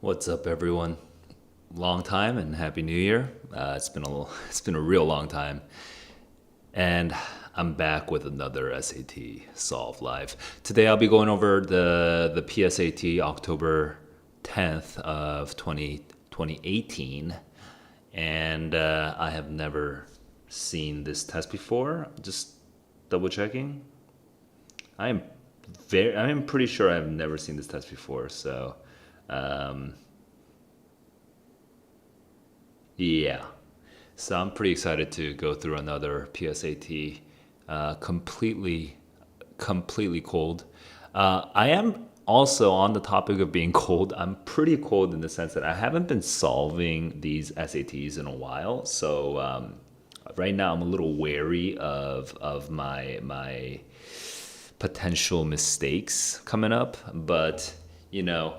What's up, everyone? Long time and happy New Year. It's been a real long time, and I'm back with another SAT Solve Live. Today I'll be going over the PSAT October 10th of 2018, and I have never seen this test before. Just double checking. I am I am pretty sure I've never seen this test before. So. Um, Yeah. So I'm pretty excited to go through another PSAT completely cold. I am also on the topic of being cold. I'm pretty cold in the sense that I haven't been solving these SATs in a while. So right now I'm a little wary of my potential mistakes coming up. But, you know,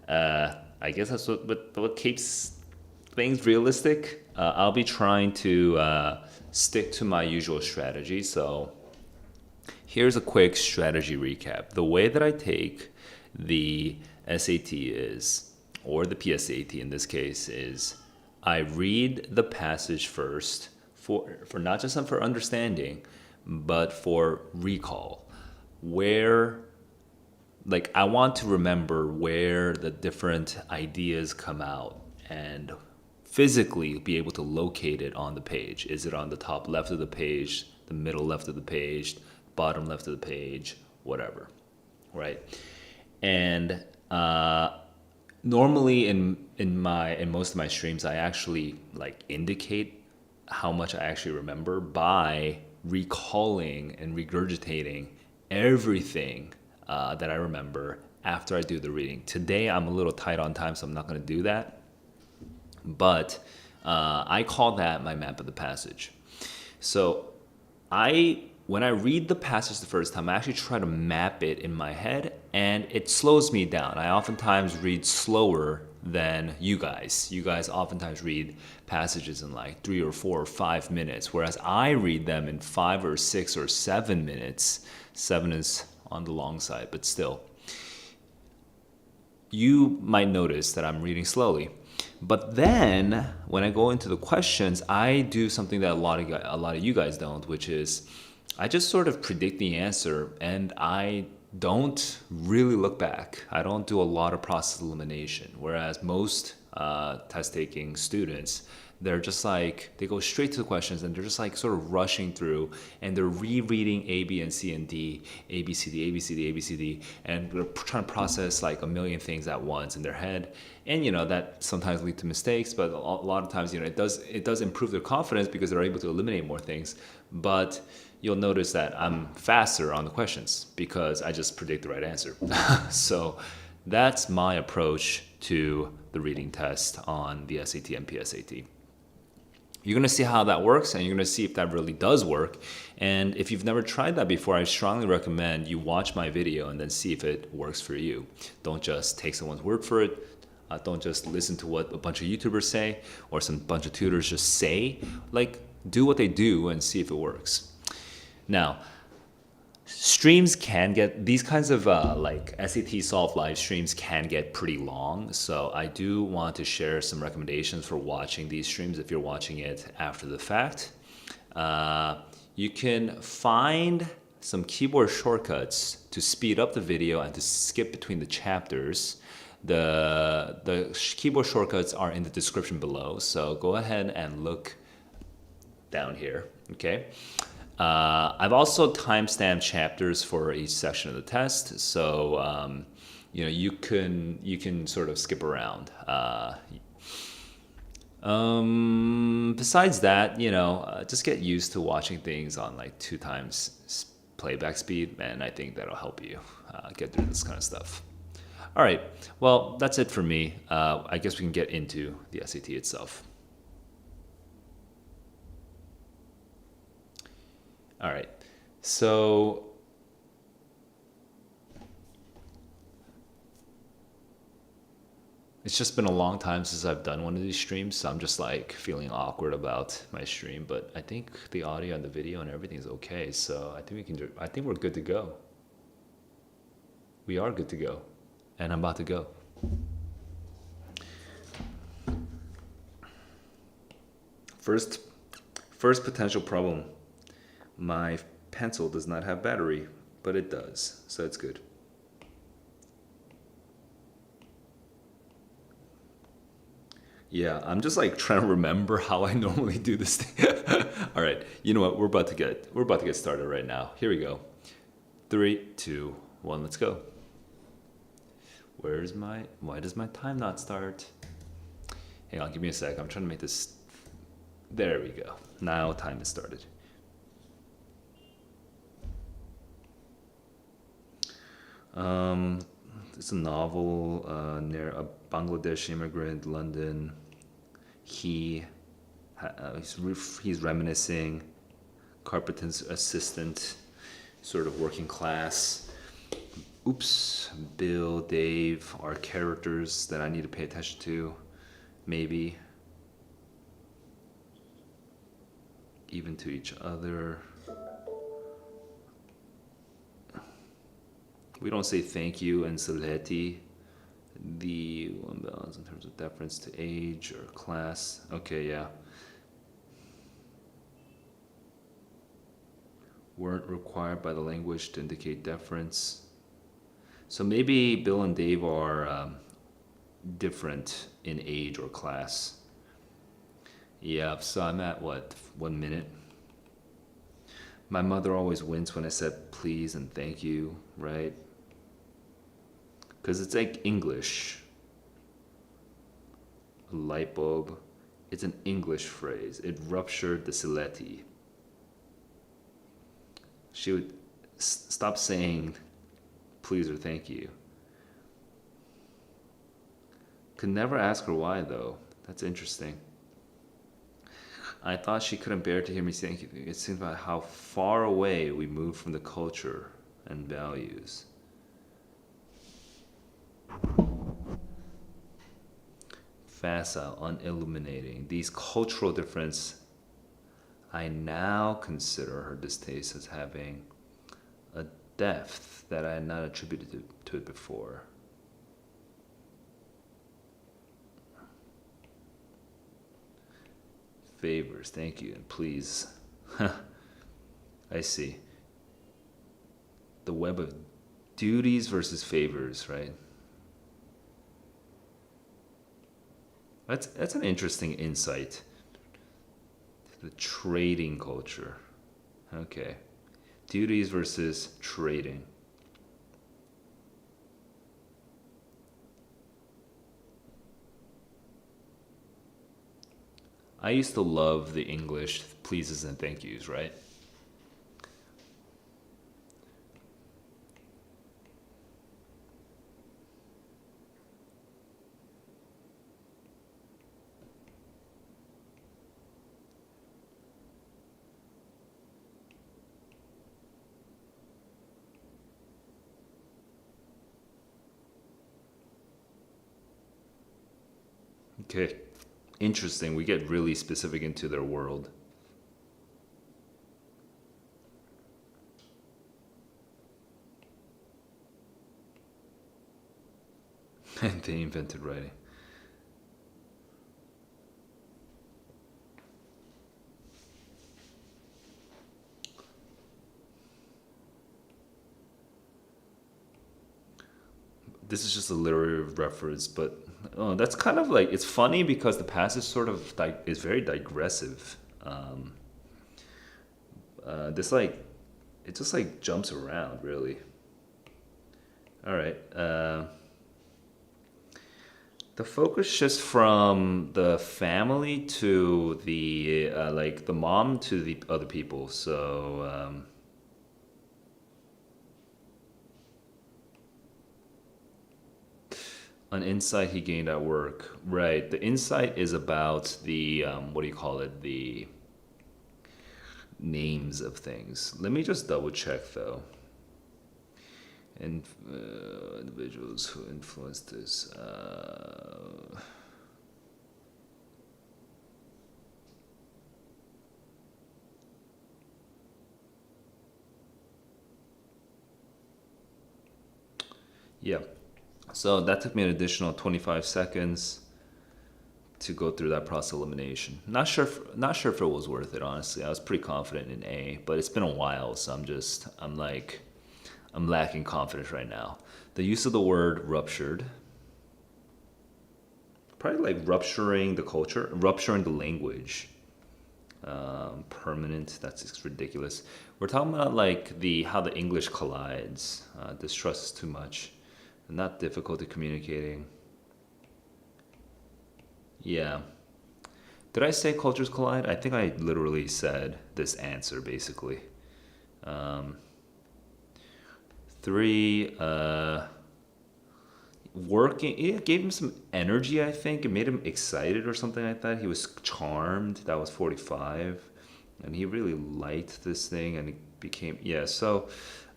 I guess that's what keeps things realistic. I'll be trying to stick to my usual strategy. So here's a quick strategy recap. The way that I take the SAT is, or the PSAT in this case, is I read the passage first for not just for understanding, but for recall. Where like I want to remember where the different ideas come out and physically be able to locate it on the page. Is it on the top left of the page, the middle left of the page, bottom left of the page, whatever, right? And normally in most of my streams, I actually like indicate how much I actually remember by recalling and regurgitating everything that I remember after I do the reading. Today I'm a little tight on time, so I'm not going to do that. But I call that my map of the passage. So when I read the passage the first time, I actually try to map it in my head, and it slows me down. I oftentimes read slower than you guys. You guys oftentimes read passages in like 3 or 4 or 5 minutes, whereas I read them in 5 or 6 or 7 minutes. 7 is on the long side, but still. You might notice that I'm reading slowly. But then when I go into the questions, I do something that a lot of you guys don't, which is I just sort of predict the answer, and I don't really look back. I don't do a lot of process elimination, whereas most test taking students, they're just like, they go straight to the questions and they're just like sort of rushing through, and they're rereading A, B, and C, and D, A, B, C, D, A, B, C, D, A, B, C, D, and they're trying to process like a million things at once in their head. And, that sometimes leads to mistakes, but a lot of times, it does improve their confidence because they're able to eliminate more things. But you'll notice that I'm faster on the questions because I just predict the right answer. So that's my approach to the reading test on the SAT and PSAT. You're going to see how that works, and you're going to see if that really does work. And if you've never tried that before, I strongly recommend you watch my video and then see if it works for you. Don't just take someone's word for it. Don't just listen to what a bunch of YouTubers say or some bunch of tutors just say. Like, do what they do and see if it works. Now, streams can get, these kinds of like SAT Solve live streams can get pretty long. So I do want to share some recommendations for watching these streams if you're watching it after the fact. You can find some keyboard shortcuts to speed up the video and to skip between the chapters. The keyboard shortcuts are in the description below. So go ahead and look down here, okay? I've also timestamped chapters for each section of the test, so you can sort of skip around. Besides that, just get used to watching things on like 2 times playback speed, and I think that'll help you get through this kind of stuff. All right, well, that's it for me. I guess we can get into the SAT itself. All right, so it's just been a long time since I've done one of these streams, so I'm just like feeling awkward about my stream, but I think the audio and the video and everything is okay, so I think we're good to go. We are good to go, and I'm about to go. First, first potential problem. My pencil does not have battery, but it does, so it's good. Yeah, I'm just like trying to remember how I normally do this thing. All right, you know what? We're about to get started right now. Here we go. 3, 2, 1. Let's go. Why does my time not start? Hang on, give me a sec. I'm trying to make this. There we go. Now time has started. It's a novel near a Bangladesh immigrant, London. He's reminiscing, carpenter's assistant, sort of working class. Oops, Bill, Dave are characters that I need to pay attention to, maybe. Even to each other. We don't say thank you and saleti. The one balance in terms of deference to age or class. Okay, yeah. Weren't required by the language to indicate deference. So maybe Bill and Dave are different in age or class. Yeah, so I'm at what, 1 minute? My mother always wins when I said please and thank you, right? Because it's like English. A light bulb. It's an English phrase. It ruptured the Sileti. She would stop saying please or thank you. Could never ask her why, though. That's interesting. I thought she couldn't bear to hear me saying thank you. It seems about how far away we move from the culture and values. Facile, unilluminating. These cultural differences, I now consider her distaste as having a depth that I had not attributed to it before. Favors, thank you, and please. I see. The web of duties versus favors, right? That's an interesting insight. The trading culture. Okay. Duties versus trading. I used to love the English pleases and thank yous, right? Okay. Interesting. We get really specific into their world. And they invented writing. This is just a literary reference, but that's kind of like it's funny because the passage sort of is very digressive. This like it just like jumps around really. All right. The focus shifts from the family to the like the mom to the other people. So an insight he gained at work. Right. The insight is about the what do you call it? The names of things. Let me just double check though. And individuals who influenced this. Yeah. So that took me an additional 25 seconds to go through that process of elimination. Not sure if it was worth it, honestly. I was pretty confident in A, but it's been a while, so I'm lacking confidence right now. The use of the word ruptured, probably like rupturing the culture, rupturing the language. Permanent, that's just ridiculous. We're talking about like how the English collides. Distrust is too much, not difficulty communicating. Yeah. Did I say cultures collide? I think I literally said this answer basically. Um, Three, working, it gave him some energy, I think. It made him excited or something like that. He was charmed. That was 45. And he really liked this thing and it became, yeah. So,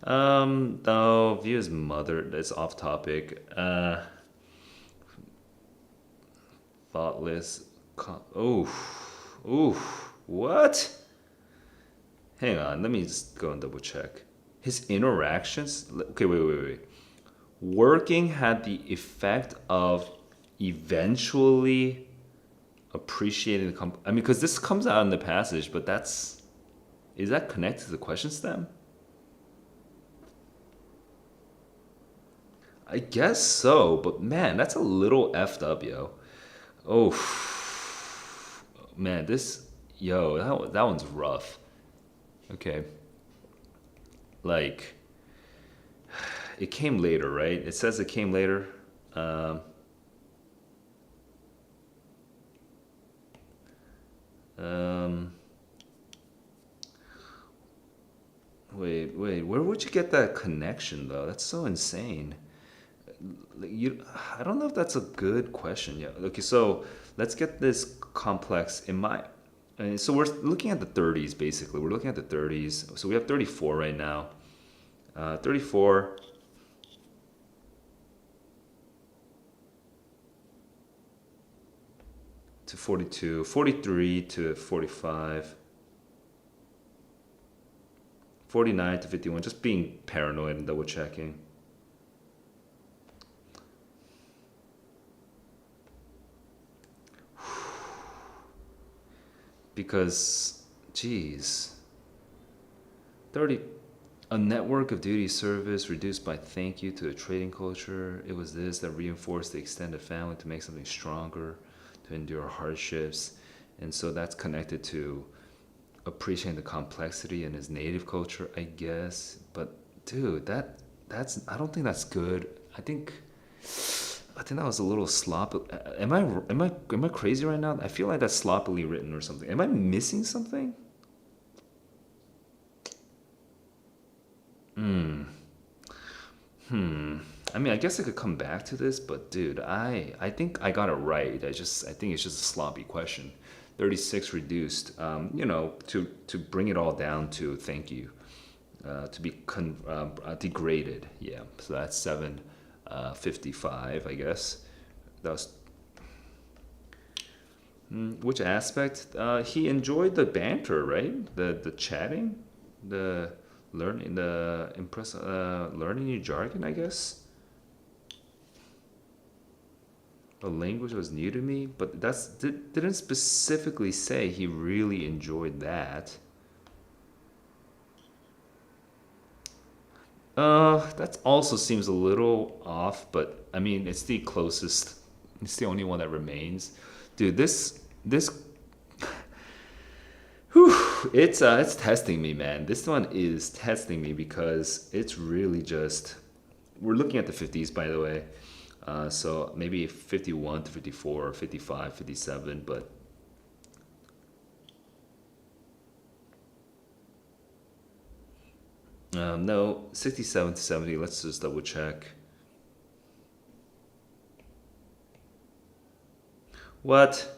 no, view his mother, that's off topic. Thoughtless. What? Hang on, let me just go and double check. His interactions. Okay, wait. Working had the effect of eventually appreciating the I mean, because this comes out in the passage, but is that connected to the question stem? I guess so, but man, that's a little effed up, yo. Oh, man, that one's rough. Okay, like it came later, right? It says it came later. Um, um, wait. Where would you get that connection though? That's so insane. Like, I don't know if that's a good question. Yeah. Okay, so let's get this complex in my. So we're looking at the 30s basically. We're looking at the 30s. So we have 34 right now. 34 to 42, 43 to 45, 49 to 51. Just being paranoid and double checking. Because, geez, 30, a network of duty service reduced by thank you to a trading culture. It was this that reinforced the extended family to make something stronger, to endure hardships. And so that's connected to appreciating the complexity in his native culture, I guess. But dude, I don't think that's good. I think that was a little sloppy. Am I crazy right now? I feel like that's sloppily written or something. Am I missing something? I mean, I guess I could come back to this, but dude, I think I got it right. I think it's just a sloppy question. 36 reduced, to bring it all down to thank you, to be degraded. Yeah, so that's 755, I guess. That was which aspect? He enjoyed the banter, right? The chatting, the learning, learning new jargon, I guess. A language was new to me, but didn't specifically say he really enjoyed that. That also seems a little off, but I mean, it's the closest. It's the only one that remains. Dude, this whew, it's testing me, man. This one is testing me because it's really just we're looking at the 50s, by the way. So maybe 51 to 54, 55, 57, but no, 67 to 70. Let's just double check. What?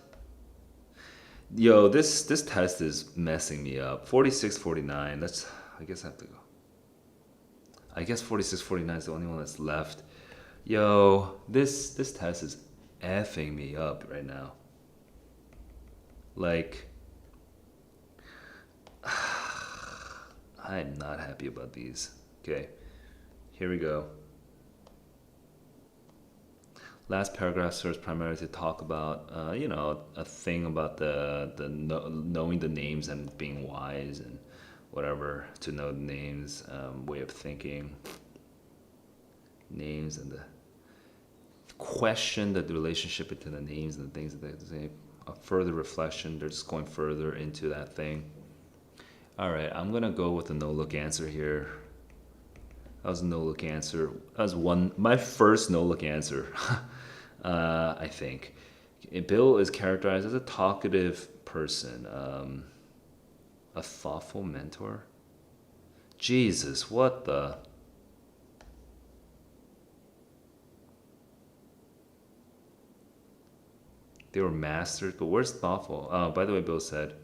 Yo, this test is messing me up. 46, 49. I guess I have to go. I guess 46, 49 is the only one that's left. Yo, this test is effing me up right now. Like, I'm not happy about these. Okay, here we go. Last paragraph serves primarily to talk about, a thing about knowing the names and being wise and whatever, to know the names, way of thinking, names, and the question that the relationship between the names and the things that they say. A further reflection, they're just going further into that thing. All right, I'm gonna go with a no-look answer here. That was a no-look answer. That was my first no-look answer, I think. Bill is characterized as a talkative person, a thoughtful mentor. Jesus, what the? They were masters, but where's thoughtful? Oh, by the way, Bill said,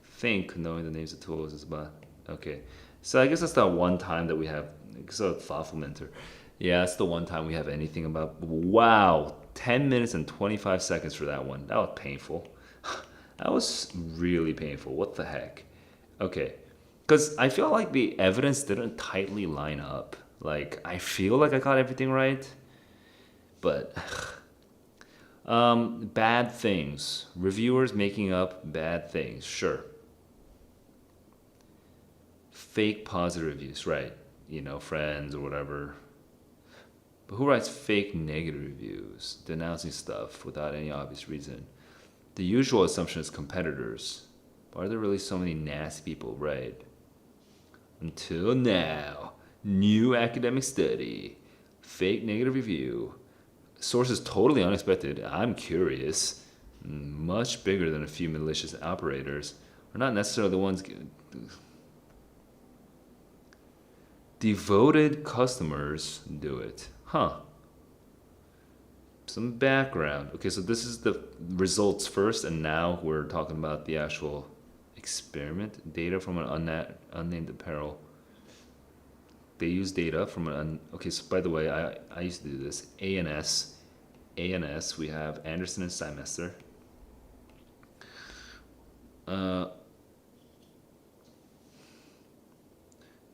think knowing the names of tools is about. Okay, so I guess that's the one time that we have. So thoughtful mentor. Yeah, that's the one time we have anything about. Wow, 10 minutes and 25 seconds for that one. That was painful. That was really painful. What the heck? Okay, because I feel like the evidence didn't tightly line up. Like, I feel like I got everything right, but bad things. Reviewers making up bad things. Sure. Fake positive reviews, right? Friends or whatever. But who writes fake negative reviews, denouncing stuff without any obvious reason? The usual assumption is competitors. Are there really so many nasty people, right? Until now. New academic study. Fake negative review. Source is totally unexpected. I'm curious. Much bigger than a few malicious operators. Are not necessarily the ones. Devoted customers do it. Huh. Some background. Okay, so this is the results first, and now we're talking about the actual experiment. Data from an unnamed apparel. They use data from okay, so by the way, I used to do this. ANS, we have Anderson and Steinmeister.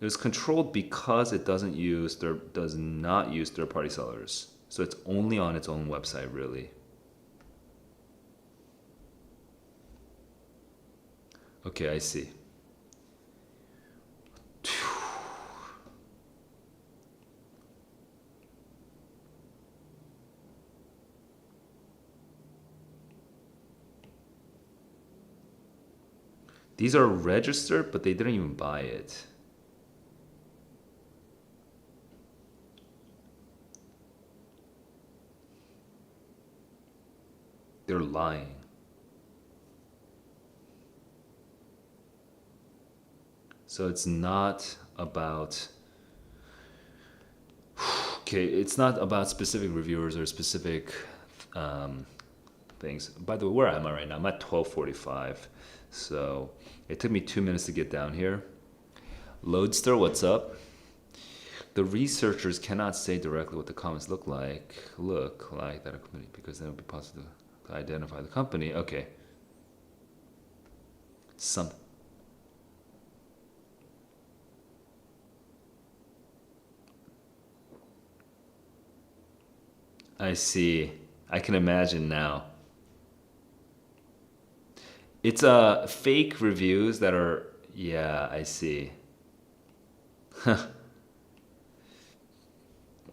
It was controlled because it does not use third-party sellers. So it's only on its own website, really. Okay, I see. These are registered, but they didn't even buy it. They're lying. So it's not about. Okay, it's not about specific reviewers or specific things. By the way, where am I right now? I'm at 12:45. So it took me 2 minutes to get down here. Lodester, what's up? The researchers cannot say directly what the comments look like that a company, because then it would be possible to identify the company. Okay. I see. I can imagine now. It's fake reviews that are. Yeah, I see.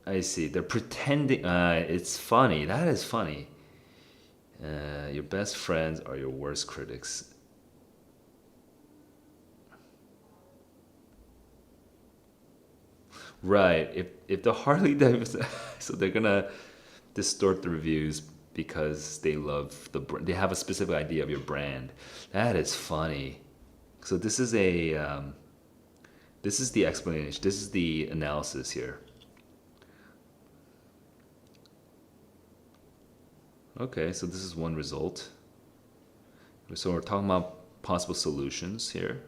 I see. They're pretending. It's funny. That is funny. Your best friends are your worst critics. Right. If the Harley Davidson, so they're gonna distort the reviews because they love they have a specific idea of your brand. That is funny. So this is this is the explanation. This is the analysis here. Okay, so this is one result. So we're talking about possible solutions here.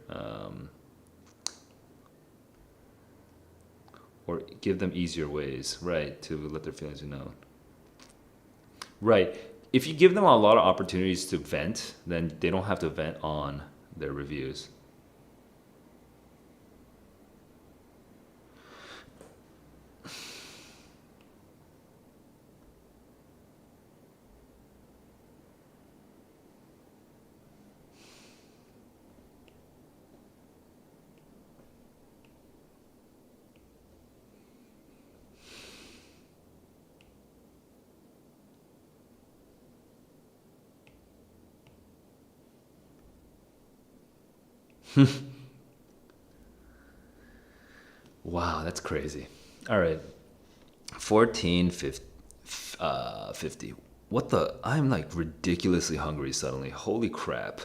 Or give them easier ways, right, to let their feelings be known. Right. If you give them a lot of opportunities to vent, then they don't have to vent on their reviews. Wow, that's crazy. All right. 1450. 50. What the? I'm like ridiculously hungry suddenly. Holy crap.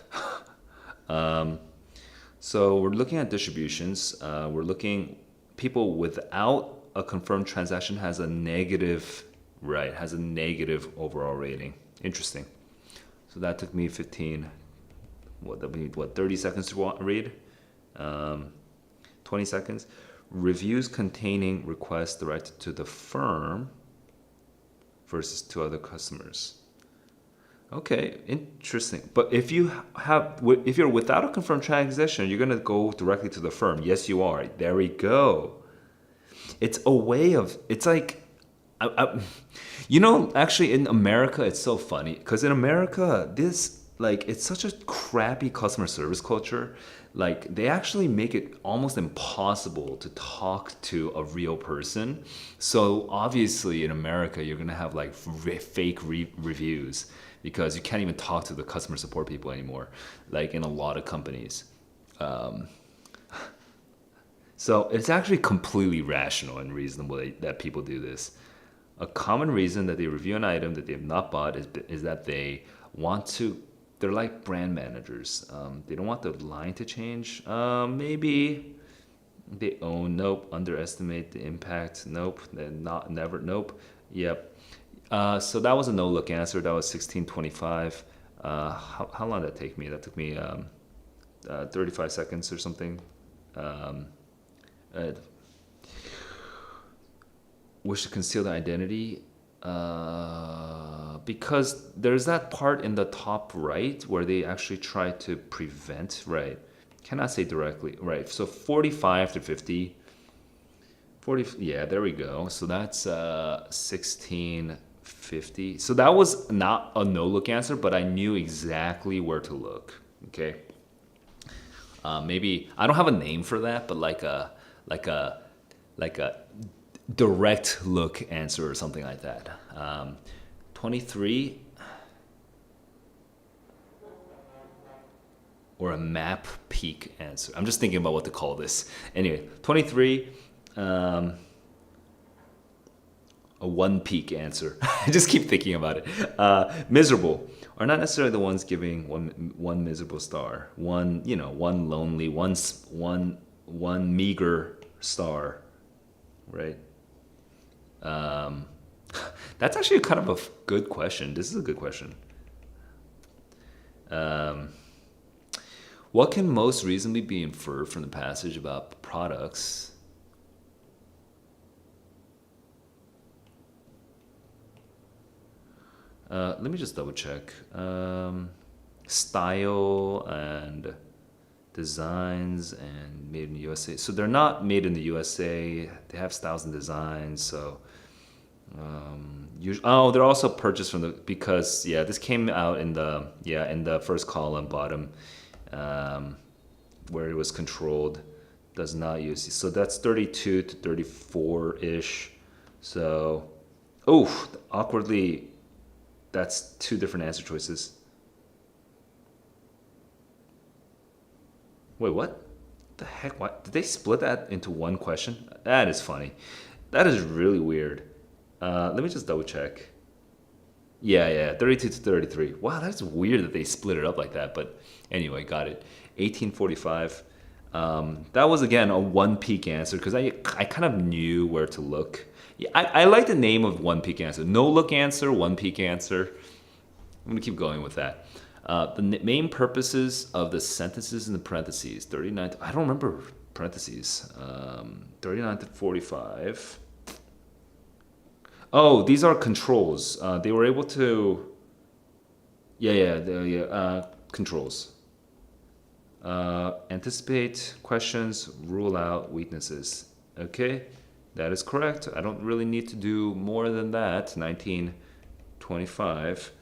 So we're looking at distributions. We're looking people without a confirmed transaction has a negative, right? Has a negative overall rating. Interesting. So that took me 15. What that be? What 30 seconds to read? 20 seconds. Reviews containing requests directed to the firm versus to other customers. Okay, interesting. But if if you're without a confirmed transaction, you're gonna go directly to the firm. Yes, you are. There we go. It's a way of. It's like, actually in America, it's so funny because in America, it's such a crappy customer service culture. Like they actually make it almost impossible to talk to a real person. So obviously in America, you're gonna have like fake reviews because you can't even talk to the customer support people anymore. Like in a lot of companies. So it's actually completely rational and reasonable that people do this. A common reason that they review an item that they have not bought is that they want to. They're like brand managers. They don't want the line to change. Maybe they own. Nope. Underestimate the impact. Nope. Not never. Nope. Yep. So that was a no look answer. That was 1625. How long did that take me? That took me 35 seconds or something. Uh, wish to conceal the identity because there's that part in the top right where they actually try to prevent, right? Cannot say directly, right? So 45 to 50. 40, yeah, there we go. So that's 1650. So that was not a no look answer, but I knew exactly where to look. Okay. Maybe I don't have a name for that, but like a direct look answer or something like that. 23 or a map peak answer. I'm just thinking about what to call this. Anyway, 23, a one peak answer. I just keep thinking about it. Miserable are not necessarily the ones giving one miserable star. One lonely, one meager star, right? That's actually kind of a good question. This is a good question. What can most reasonably be inferred from the passage about products? Let me just double check. Style and designs and made in the USA. So they're not made in the USA. They have styles and designs. So they're also purchased from because this came out in the first column bottom, where it was controlled. Does not use. So that's 32 to 34 ish. So, awkwardly, that's two different answer choices. Wait, what? The heck? What? Did they split that into one question? That is funny. That is really weird. Let me just double check. Yeah, 32 to 33. Wow, that's weird that they split it up like that. But anyway, got it. 1845. That was, again, a one peak answer because I kind of knew where to look. Yeah, I like the name of one peak answer. No look answer, one peak answer. I'm going to keep going with that. The main purposes of the sentences in the parentheses, 39 to, I don't remember parentheses, 39 to 45. Oh, these are controls. They were able to, controls. Anticipate questions, rule out weaknesses. Okay, that is correct. I don't really need to do more than that. 1925.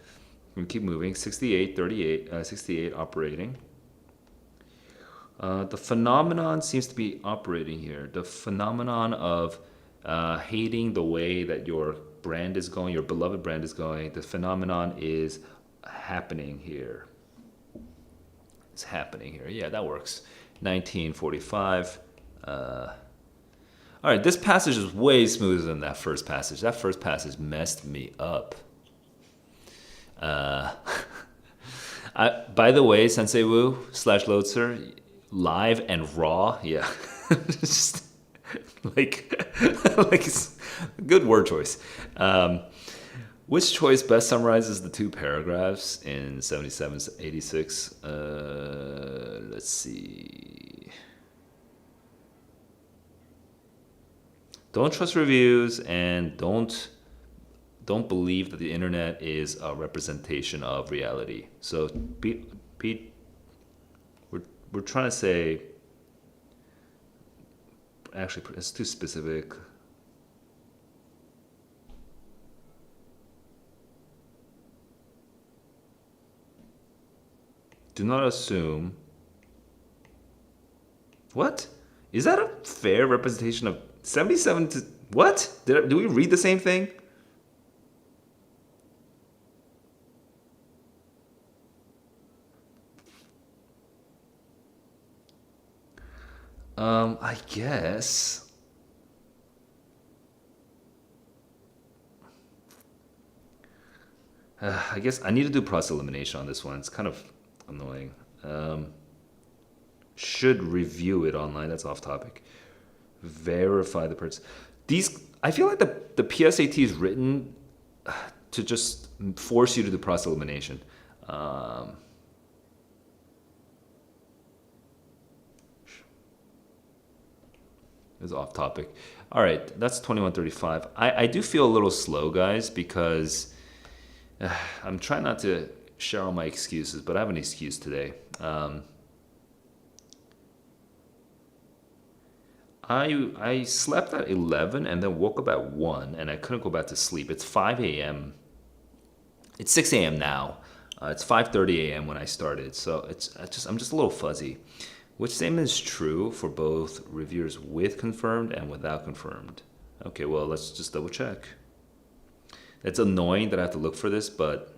We keep moving. 68, 38, 68 operating. The phenomenon seems to be operating here. The phenomenon of hating the way that your brand is going, your beloved brand is going. The phenomenon is happening here. It's happening here. Yeah, that works. 1945. All right, this passage is way smoother than that first passage. That first passage messed me up. By the way, Sensei Wu / Loadster, live and raw, yeah. Just like, like good word choice. Which choice best summarizes the two paragraphs in 77 to 86? Let's see. Don't trust reviews and don't believe that the internet is a representation of reality. So Pete, we're trying to say, actually it's too specific. Do not assume. What? Is that a fair representation of 77 to what? Do we read the same thing? I guess. I guess I need to do process elimination on this one. It's kind of annoying. Should review it online. That's off topic. Verify the person. I feel like the PSAT is written to just force you to do process elimination. Is off topic. All right, that's 2135. I do feel a little slow, guys, because I'm trying not to share all my excuses, but I have an excuse today. I slept at 11 and then woke up at 1 and I couldn't go back to sleep. It's 5 a.m. It's 6 a.m. now. It's 5:30 a.m. when I started, so I'm just a little fuzzy. Which statement is true for both reviewers with confirmed and without confirmed? Okay, well, let's just double check. It's annoying that I have to look for this, but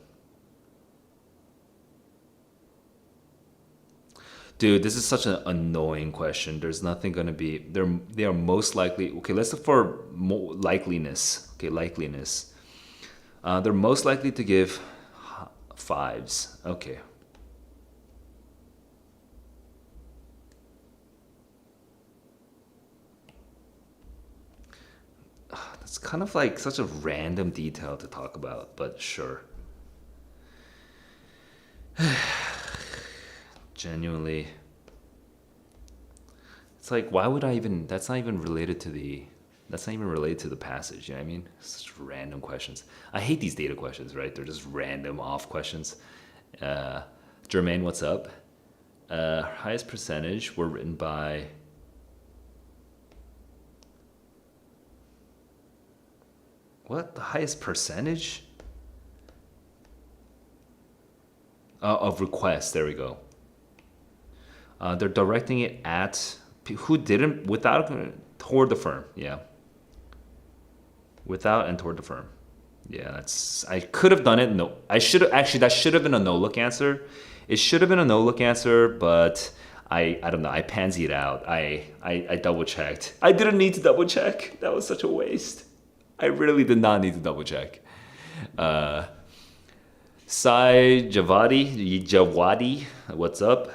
dude, this is such an annoying question. There's nothing going to be, they are most likely, okay, let's look for likeliness. Okay, likeliness. They're most likely to give 5s. Okay. It's kind of like such a random detail to talk about, but sure. Genuinely. It's like, why would I even, that's not even related to the passage, you know what I mean? Such random questions. I hate these data questions, right? They're just random off questions. Jermaine, what's up? Highest percentage were written by... What? The highest percentage? Of requests, there we go. They're directing it at who didn't, without, toward the firm, yeah. Without and toward the firm. Yeah, I could have done it, no. I should have, actually, that should have been a no-look answer. It should have been a no-look answer, but I don't know, I pansied out. I double-checked. I didn't need to double-check. That was such a waste. I really did not need to double check. Sai Javadi, what's up?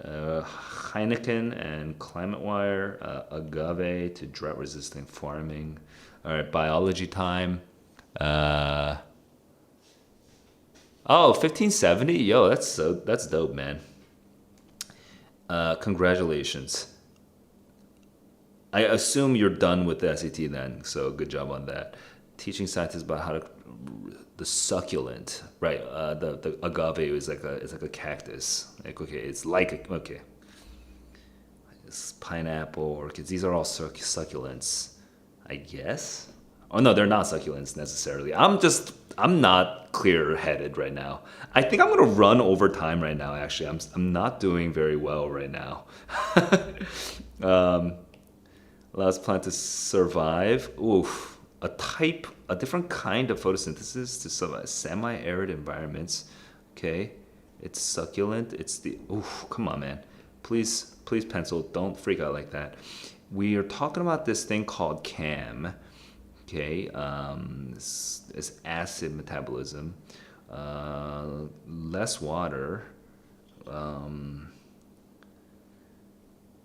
Heineken and Climate Wire, agave to drought resistant farming. All right, biology time. 1570. Yo, that's dope, man. Congratulations. I assume you're done with the SAT then, so good job on that. Teaching scientists about how to the succulent, right? The agave is like a cactus. Like, okay, it's like okay. It's pineapple, orchids. These are all succulents, I guess. Oh no, they're not succulents necessarily. I'm not clear-headed right now. I think I'm gonna run over time right now. Actually, I'm not doing very well right now. Allows plant to survive. Oof. A different kind of photosynthesis to survive semi-arid environments. Okay. It's succulent. It's the, oof, come on, man. Please pencil, don't freak out like that. We are talking about this thing called CAM. Okay, it's acid metabolism, less water.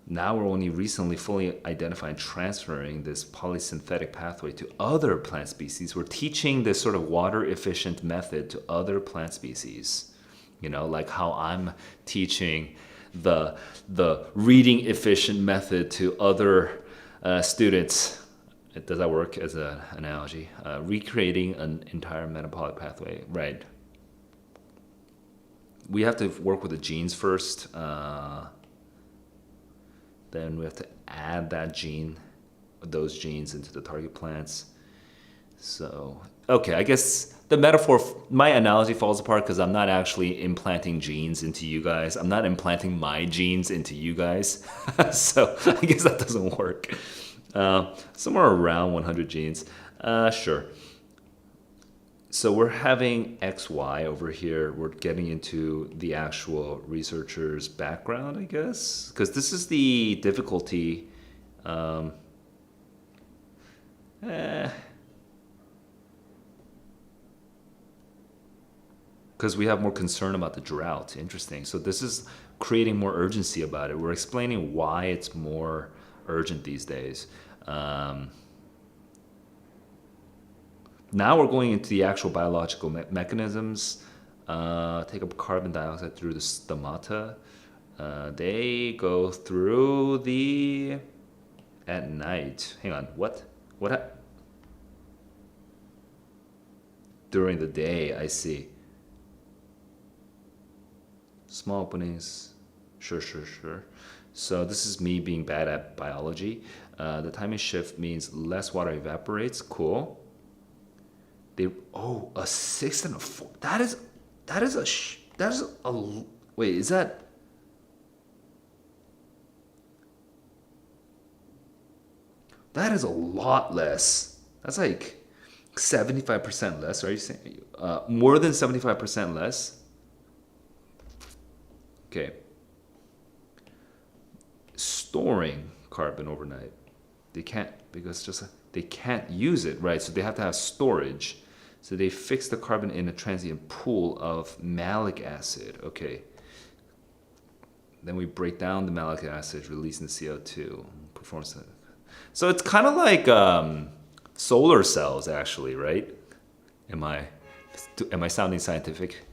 Now we're only recently fully identifying transferring this polysynthetic pathway to other plant species. We're teaching this sort of water efficient method to other plant species. You know, like how I'm teaching the reading efficient method to other students. Does that work as an analogy? Recreating an entire metabolic pathway, right? We have to work with the genes first. Then we have to add those genes into the target plants. So, okay, I guess the metaphor, my analogy falls apart because I'm not actually implanting genes into you guys. I'm not implanting my genes into you guys. So I guess that doesn't work. Somewhere around 100 genes. Sure. So we're having XY over here. We're getting into the actual researcher's background, I guess, because this is the difficulty. Because we have more concern about the drought. Interesting. So this is creating more urgency about it. We're explaining why it's more urgent these days. Now we're going into the actual biological mechanisms. Take up carbon dioxide through the stomata. They go through at night. Hang on, what? During the day, I see. Small openings. Sure. So this is me being bad at biology. The timing shift means less water evaporates. Cool. A 6 and a 4. Wait, is that? That is a lot less. That's like 75% less. Are you saying more than 75% less? Okay. Storing carbon overnight. They can't because they can't use it, right? So they have to have storage. So they fix the carbon in a transient pool of malic acid. Okay. Then we break down the malic acid, releasing the CO2. Performance. So it's kind of like solar cells, actually, right? Am I sounding scientific?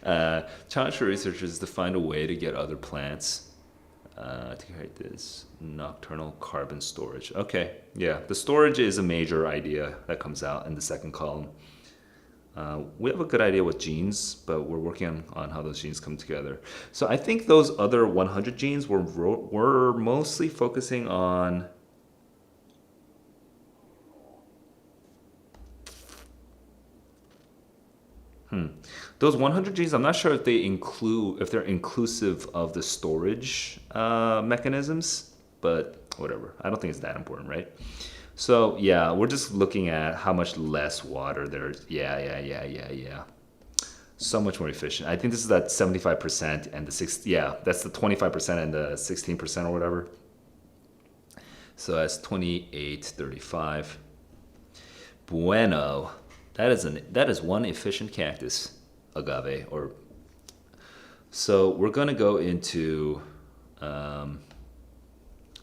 Challenge for researchers is to find a way to get other plants to create this nocturnal carbon storage. Okay, yeah, the storage is a major idea that comes out in the second column. We have a good idea what genes, but we're working on how those genes come together. So I think those other 100 genes were mostly focusing on those 100 genes. I'm not sure if they're inclusive of the storage mechanisms, but whatever. I don't think it's that important, right? So yeah, we're just looking at how much less water there's. Yeah. So much more efficient. I think this is that 75% and the 6. Yeah, that's the 25% and the 16% or whatever. So that's 2835. Bueno. That is one efficient cactus, agave. So we're gonna go into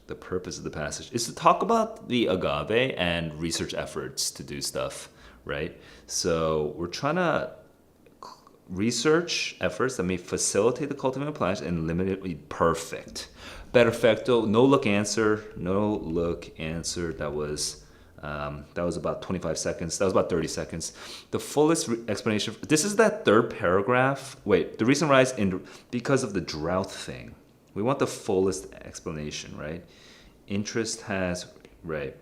the purpose of the passage is to talk about the agave and research efforts to do stuff, right? So we're trying to research efforts that may facilitate the cultivation of plants and limit it. Perfecto. No look answer. That was about 25 seconds. That was about 30 seconds. The fullest explanation. This is that third paragraph. Wait, the reason rise because of the drought thing. We want the fullest explanation, right? Interest has, right,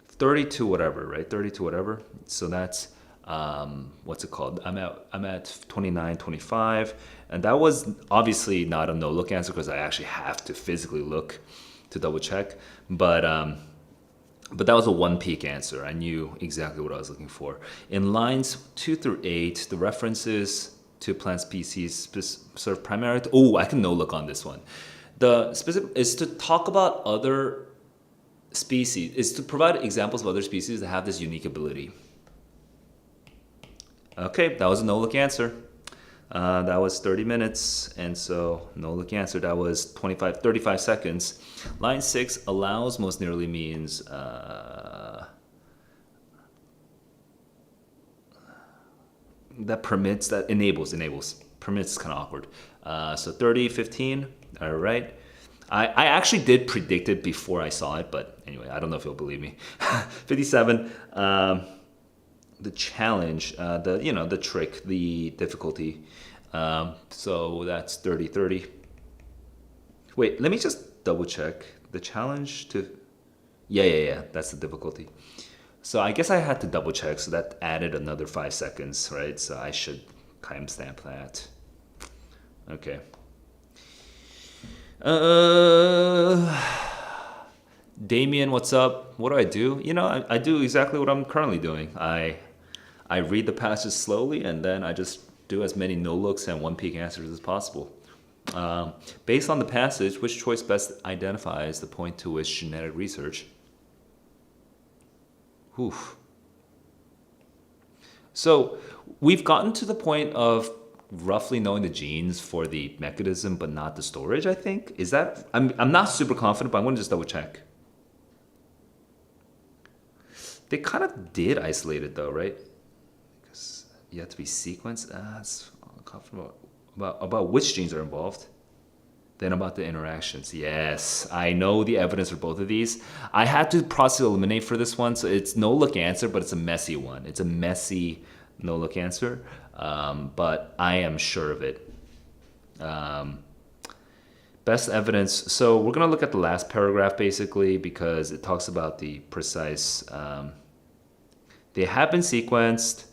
32 whatever, right? 32 whatever. So that's, what's it called? I'm at 29, 25. And that was obviously not a no look answer because I actually have to physically look to double check. But that was a one peak answer. I knew exactly what I was looking for. In lines 2 through 8, the references to plant species serve primarily. Oh, I can no look on this one. The specific is to talk about other species, is to provide examples of other species that have this unique ability. Okay, that was a no look answer. That was 30 minutes, and so no look answer. That was 35 seconds. Line 6, allows most nearly means that permits, that enables. Permits is kind of awkward. So 30, 15, all right. I actually did predict it before I saw it, but anyway, I don't know if you'll believe me. 57, the challenge, the trick, the difficulty. So that's 30, 30. Wait, let me just double check. The challenge to, yeah, that's the difficulty. So I guess I had to double check, so that added another 5 seconds, right? So I should timestamp that. Okay. Damien, what's up? What do? I do exactly what I'm currently doing. I read the passage slowly, and then I just do as many no looks and one peek answers as possible. Based on the passage, which choice best identifies the point to which genetic research? Oof. So we've gotten to the point of roughly knowing the genes for the mechanism, but not the storage, I think. Is that, I'm not super confident, but I'm going to just double check. They kind of did isolate it though, right? Because you have to be sequenced. It's uncomfortable about which genes are involved. Then about the interactions. Yes, I know the evidence for both of these. I had to process eliminate for this one, so it's no look answer, but it's a messy one. It's a messy no look answer, but I am sure of it. Best evidence. So we're gonna look at the last paragraph basically because it talks about the precise. They have been sequenced.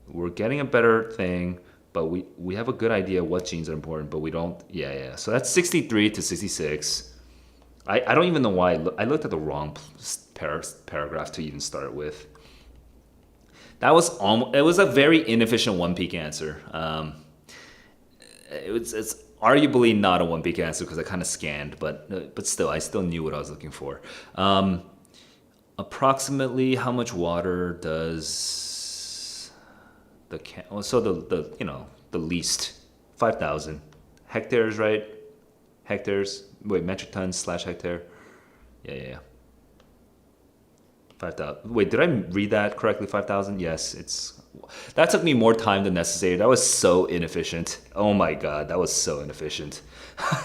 We're getting a better thing. But we have a good idea what genes are important, but we don't. Yeah. So that's 63 to 66. I don't even know why I looked at the wrong paragraph to even start with. It was a very inefficient one peek answer. It's arguably not a one peek answer because I kind of scanned, but still I still knew what I was looking for. Approximately how much water does the least 5,000 hectares, right? Hectares. Wait, metric tons / hectare. Yeah. 5,000. Wait, did I read that correctly? 5,000. Yes, that took me more time than necessary. That was so inefficient. Oh my god, that was so inefficient.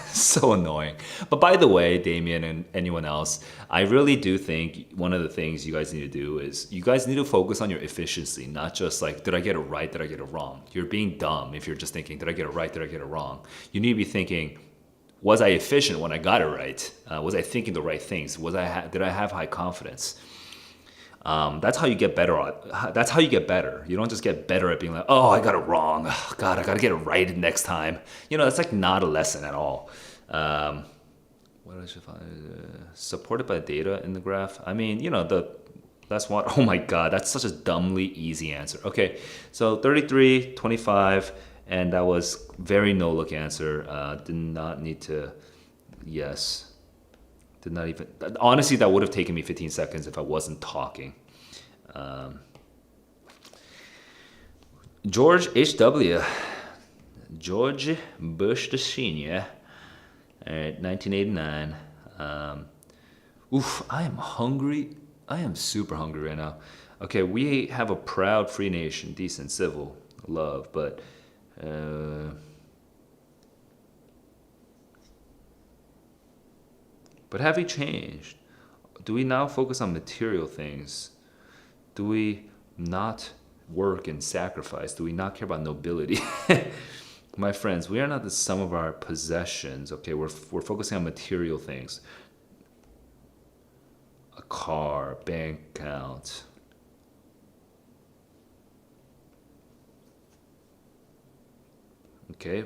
So annoying. But by the way, Damien and anyone else, I really do think one of the things you guys need to do is you guys need to focus on your efficiency, not just like, did I get it right? Did I get it wrong? You're being dumb if you're just thinking, did I get it right? Did I get it wrong? You need to be thinking, was I efficient when I got it right? Was I thinking the right things? Did I have high confidence? That's how you get better. That's how you get better. You don't just get better at being like, oh, I got it wrong. Oh, God, I got to get it right next time. That's like not a lesson at all. What else should I find? Supported by data in the graph. I mean, that's what. Oh my God, that's such a dumbly easy answer. Okay, so 33, 25, and that was very no look answer. Did not need to. Yes. Did not even, honestly, that would have taken me 15 seconds if I wasn't talking. George H.W. George Bush the Senior. All right, 1989. I am hungry. I am super hungry right now. Okay, we have a proud free nation, decent, civil, love, but have we changed? Do we now focus on material things? Do we not work and sacrifice? Do we not care about nobility? My friends, we are not the sum of our possessions. Okay, we're focusing on material things. A car, bank account. Okay,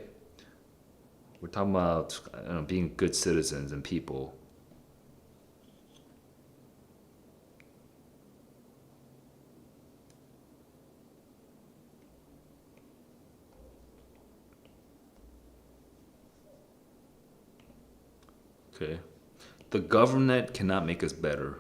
we're talking about being good citizens and people. Okay. The government cannot make us better.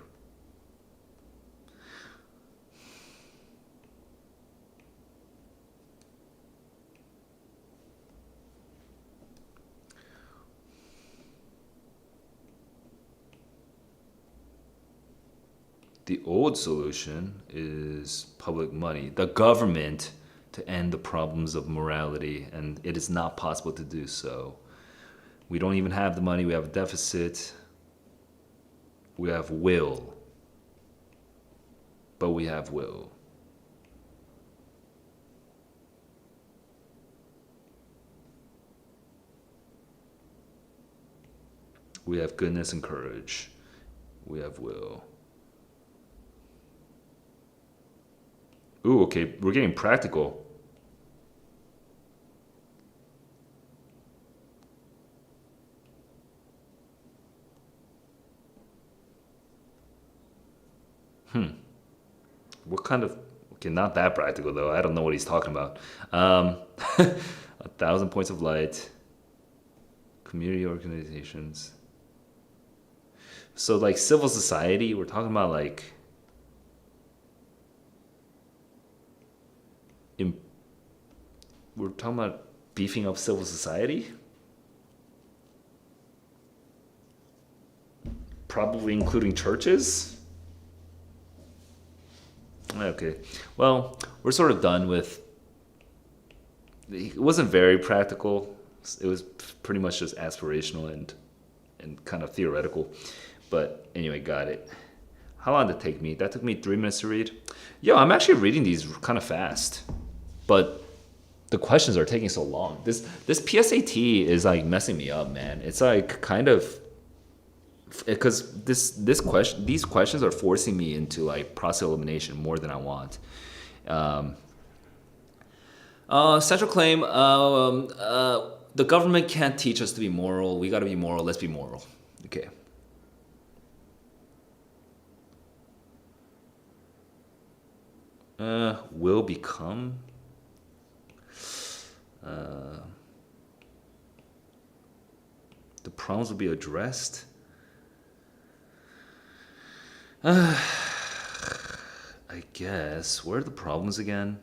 The old solution is public money, the government to end the problems of morality, and it is not possible to do so. We don't even have the money, we have a deficit, we have will, but we have will. We have goodness and courage. We have will. Ooh, okay, we're getting practical. What kind of? Okay, not that practical though. I don't know what he's talking about. 1,000 points of light. Community organizations. So like civil society, we're talking about like im- we're talking about beefing up civil society, probably including churches. Okay, well, we're sort of done with. It wasn't very practical. It was pretty much just aspirational and kind of theoretical. But anyway, got it. How long did it take me? That took me 3 minutes to read. Yo, I'm actually reading these kind of fast, but the questions are taking so long. This PSAT is like messing me up, man. It's like kind of because these questions are forcing me into like process elimination more than I want. Um, Central claim: the government can't teach us to be moral. We got to be moral. Let's be moral. Okay. Will become. Uh, the problems will be addressed. I guess. Where are the problems again?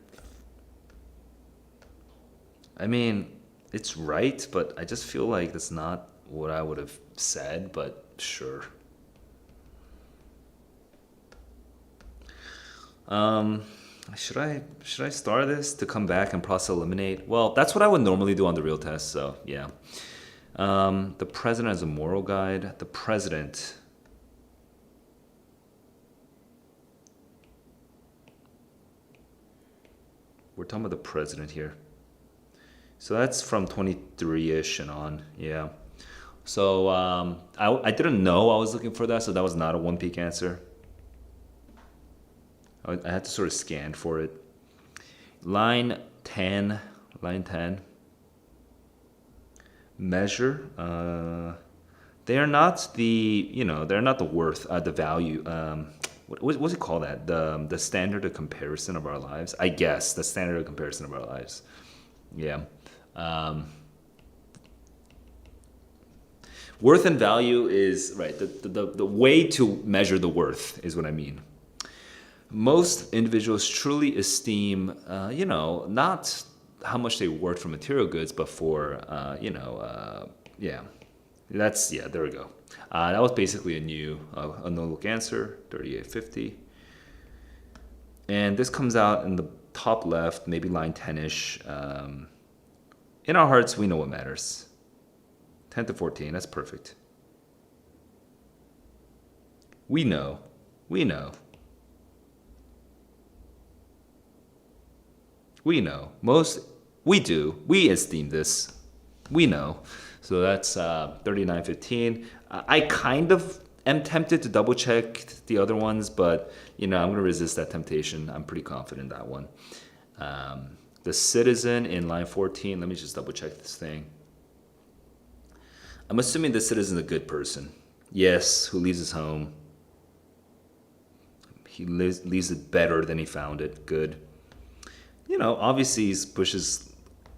I mean, it's right, but I just feel like that's not what I would have said, but sure. Um, should I start this to come back and process eliminate? Well, that's what I would normally do on the real test, so yeah. The president as a moral guide. The president. We're talking about the president here. So that's from 23-ish and on, yeah. So I didn't know I was looking for that, so that was not a one peak answer. I had to sort of scan for it. Line 10, line 10. Measure. They are not they're not the worth, the value. What's it called that? The standard of comparison of our lives. I guess the standard of comparison of our lives. Yeah. Um, Worth and value is right. The way to measure the worth is what I mean. Most individuals truly esteem, not how much they worth for material goods, but for, yeah. There we go. That was basically a no-look answer, 3850. And this comes out in the top left, maybe line 10-ish. In our hearts, we know what matters. 10 to 14, that's perfect. We know. We know. We know. We do. We esteem this. We know. So that's 3915. I kind of am tempted to double check the other ones, but I'm going to resist that temptation. I'm pretty confident in that one. The citizen in line 14. Let me just double check this thing. I'm assuming the citizen is a good person. Yes, who leaves his home. He leaves it better than he found it. Good. Obviously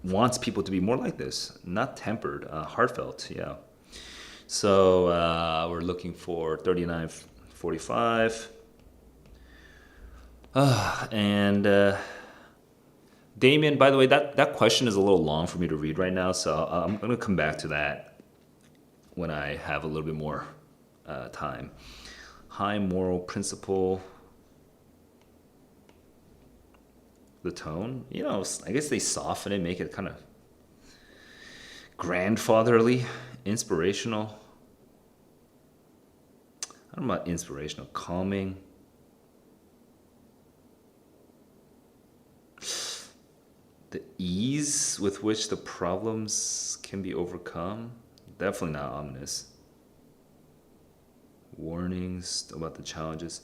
wants people to be more like this, not tempered, heartfelt. Yeah. So we're looking for 39:45. And Damien, by the way, that question is a little long for me to read right now, so I'm going to come back to that when I have a little bit more time. High moral principle. The tone, I guess they soften it, make it kind of grandfatherly, inspirational. I don't know about inspirational, calming. The ease with which the problems can be overcome. Definitely not ominous. Warnings about the challenges.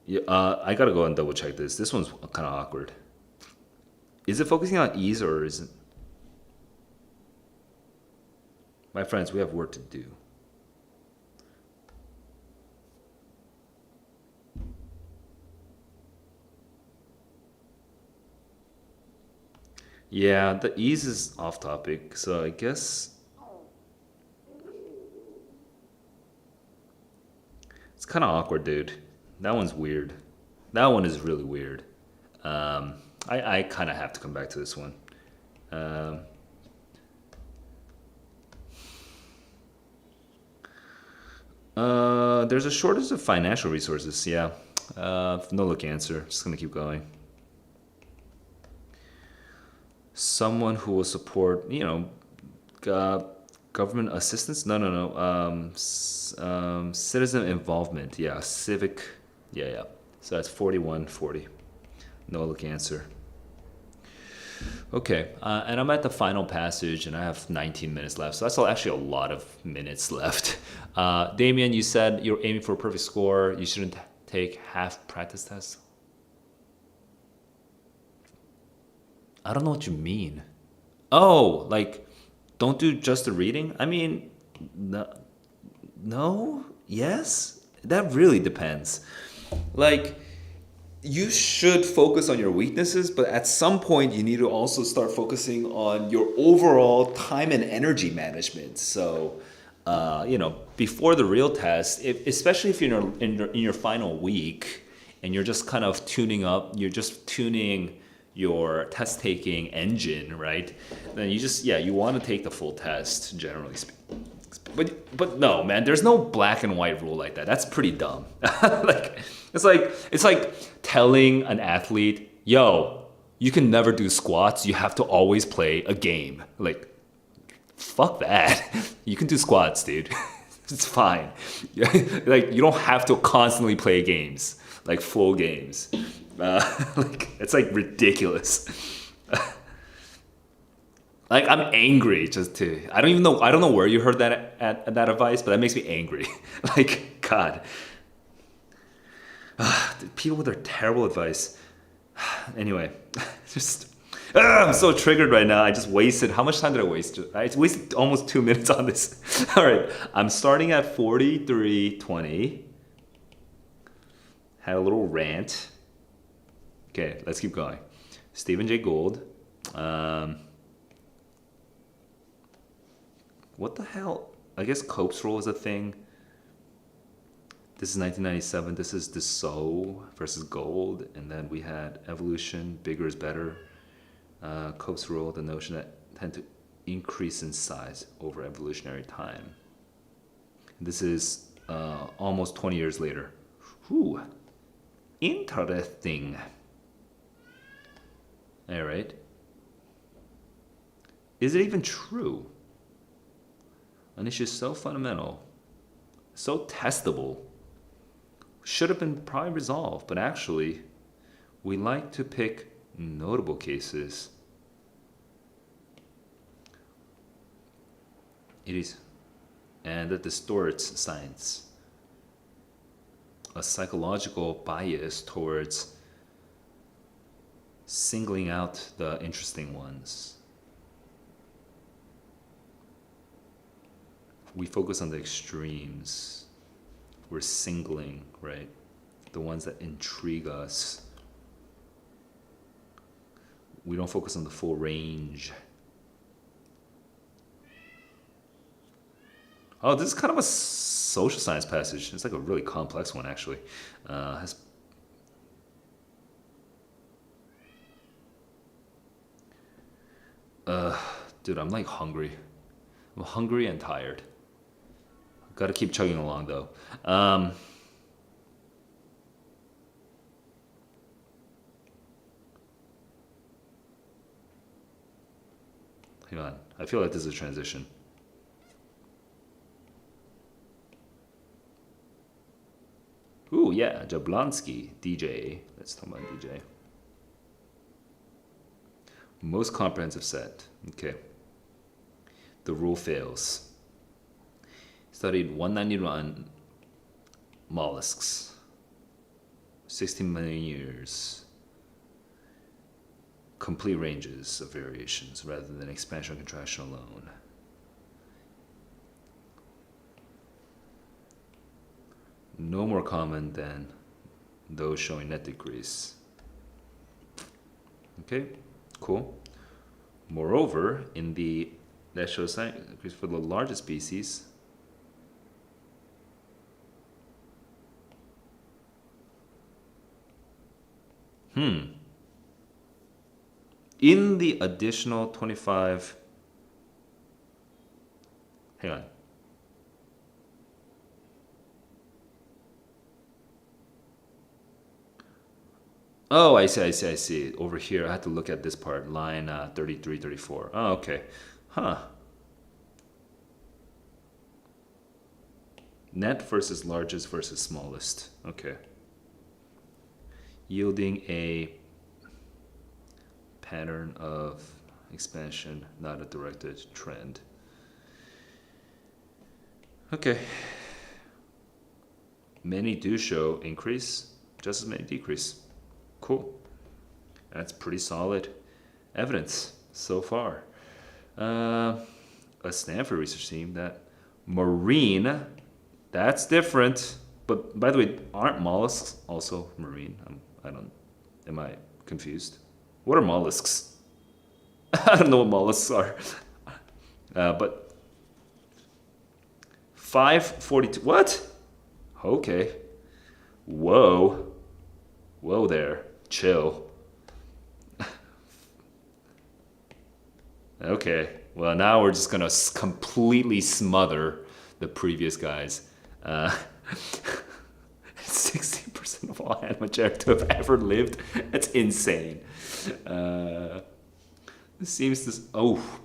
Yeah, I gotta go and double check this. This one's kind of awkward. Is it focusing on ease or is it? My friends, we have work to do. Yeah, the ease is off topic, so I guess it's kind of awkward, dude. That one's weird. That one is really weird. I kind of have to come back to this one. Um, there's a shortage of financial resources. Yeah. No look answer. Just gonna keep going. Someone who will support, uh, government assistance. No, no, no. Citizen involvement. Yeah, civic. Yeah, yeah. So that's 41:40. No look answer. Okay, and I'm at the final passage, and I have 19 minutes left. So that's actually a lot of minutes left. Damien, you said you're aiming for a perfect score. You shouldn't take half practice tests. I don't know what you mean. Oh, like, don't do just the reading? I mean, no, no, yes. That really depends. Like, you should focus on your weaknesses, but at some point you need to also start focusing on your overall time and energy management. So, before the real test, especially if you're in your final week and you're just kind of tuning up, you're just tuning your test taking engine, right? Then you want to take the full test, generally speaking. But no, man, there's no black and white rule like that. That's pretty dumb. like it's like telling an athlete, "Yo, you can never do squats. You have to always play a game." Like, fuck that. You can do squats, dude. It's fine. Like, you don't have to constantly play games, like full games. Like, it's like ridiculous. Like, I'm angry just to. I don't know where you heard that advice, but that makes me angry. Like, God, people with their terrible advice. Anyway, just I'm so triggered right now. I just wasted. How much time did I waste? I wasted almost 2 minutes on this. All right, I'm starting at 43:20. Had a little rant. Okay, let's keep going. Stephen Jay Gould. What the hell? I guess Cope's rule is a thing. This is 1997. This is Dessau versus Gold. And then we had evolution, bigger is better. Cope's rule, the notion that tend to increase in size over evolutionary time. This is almost 20 years later. Whew. Interesting. All right. Is it even true? An issue so fundamental, so testable, should have been probably resolved, but actually, we like to pick notable cases. It is, and that distorts science. A psychological bias towards singling out the interesting ones. We focus on the extremes. We're singling, right? The ones that intrigue us. We don't focus on the full range. Oh, this is kind of a social science passage. It's like a really complex one, actually. Has Dude, I'm like hungry. I'm hungry and tired. Got to keep chugging along though. Hang on. I feel like this is a transition. Ooh, yeah, Jablonski, DJ. Let's talk about DJ. Most comprehensive set. Okay. The rule fails. Studied 191 mollusks. 16 million years. Complete ranges of variations rather than expansion or contraction alone. No more common than those showing net decrease. Okay, cool. Moreover, in the that shows sign decrease for the largest species. In the additional 25. Hang on. Oh, I see. Over here, I had to look at this part, line 33, 34. Oh, okay. Huh. Net versus largest versus smallest. Okay. Yielding a pattern of expansion, not a directed trend. Okay. Many do show increase, just as many decrease. Cool. That's pretty solid evidence so far. A Stanford research team that marine, that's different. But by the way, aren't mollusks also marine? Am I confused? What are mollusks? I don't know what mollusks are. But 542, what? Okay. Whoa there. Chill. Okay, well now we're just gonna completely smother the previous guys. 60% of all animagic to have ever lived. That's insane. This seems to,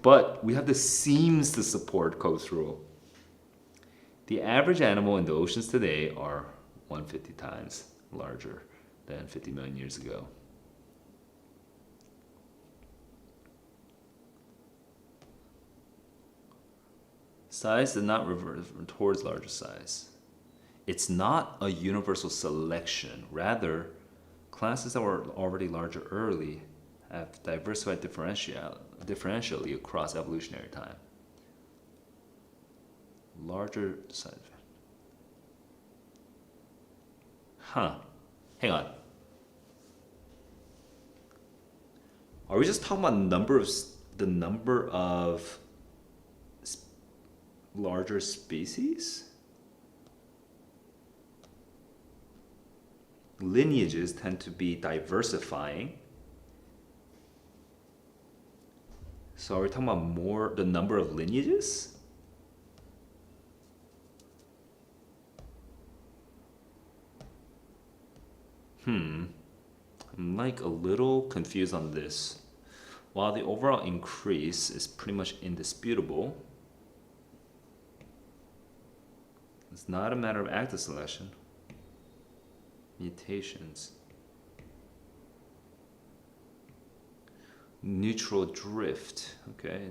but we have the seems to support Coase rule. The average animal in the oceans today are 150 times larger than 50 million years ago. Size did not revert towards larger size. It's not a universal selection. Rather, classes that were already larger early have diversified differentially across evolutionary time. Larger size. Huh. Hang on. Are we just talking about the number of larger species? Lineages tend to be diversifying. So are we talking about the number of lineages? I'm like a little confused on this. While the overall increase is pretty much indisputable, it's not a matter of active selection. Mutations. Neutral drift. Okay,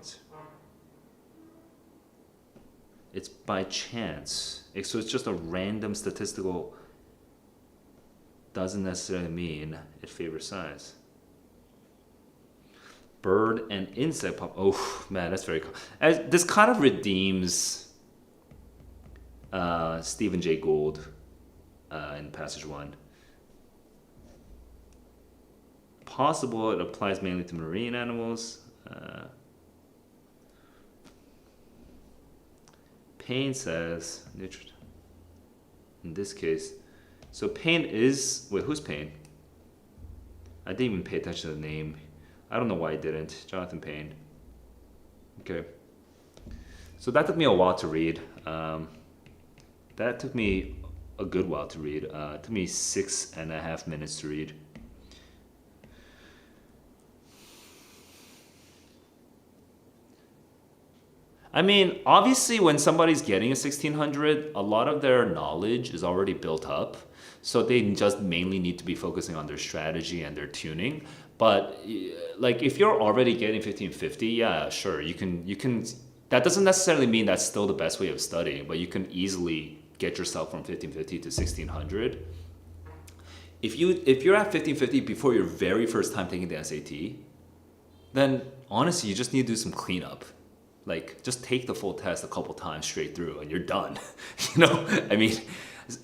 it's by chance. So it's just a random statistical, doesn't necessarily mean it favors size. Bird and insect pop. Oh man, that's very cool. This kind of redeems Stephen Jay Gould in passage 1. Possible it applies mainly to marine animals. Payne says, in this case, so Payne is, wait, who's Payne? I didn't even pay attention to the name. I don't know why I didn't. Jonathan Payne. Okay. So that took me a while to read. That took me a good while to read. It took me 6.5 minutes to read. I mean, obviously, when somebody's getting a 1600, a lot of their knowledge is already built up. So they just mainly need to be focusing on their strategy and their tuning. But like, if you're already getting 1550, yeah, sure, you can. That doesn't necessarily mean that's still the best way of studying, but you can easily get yourself from 1550 to 1600. If you're at 1550 before your very first time taking the SAT, then honestly, you just need to do some cleanup. Like, just take the full test a couple times straight through and you're done. You know, I mean,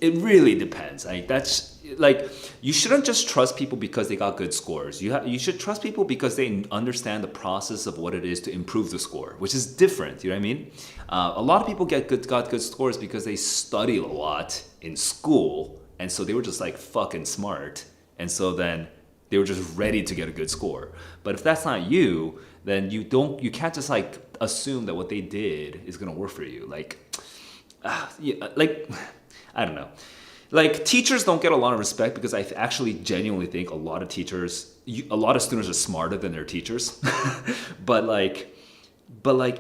it really depends. Like, that's like, you shouldn't just trust people because they got good scores. You should trust people because they understand the process of what it is to improve the score, which is different. You know what I mean? A lot of people got good scores because they studied a lot in school, and so they were just like fucking smart, and so then they were just ready to get a good score. But if that's not you, then you can't just like assume that what they did is gonna work for you. Like, yeah, like, I don't know. Like, teachers don't get a lot of respect because I actually genuinely think a lot of students are smarter than their teachers. but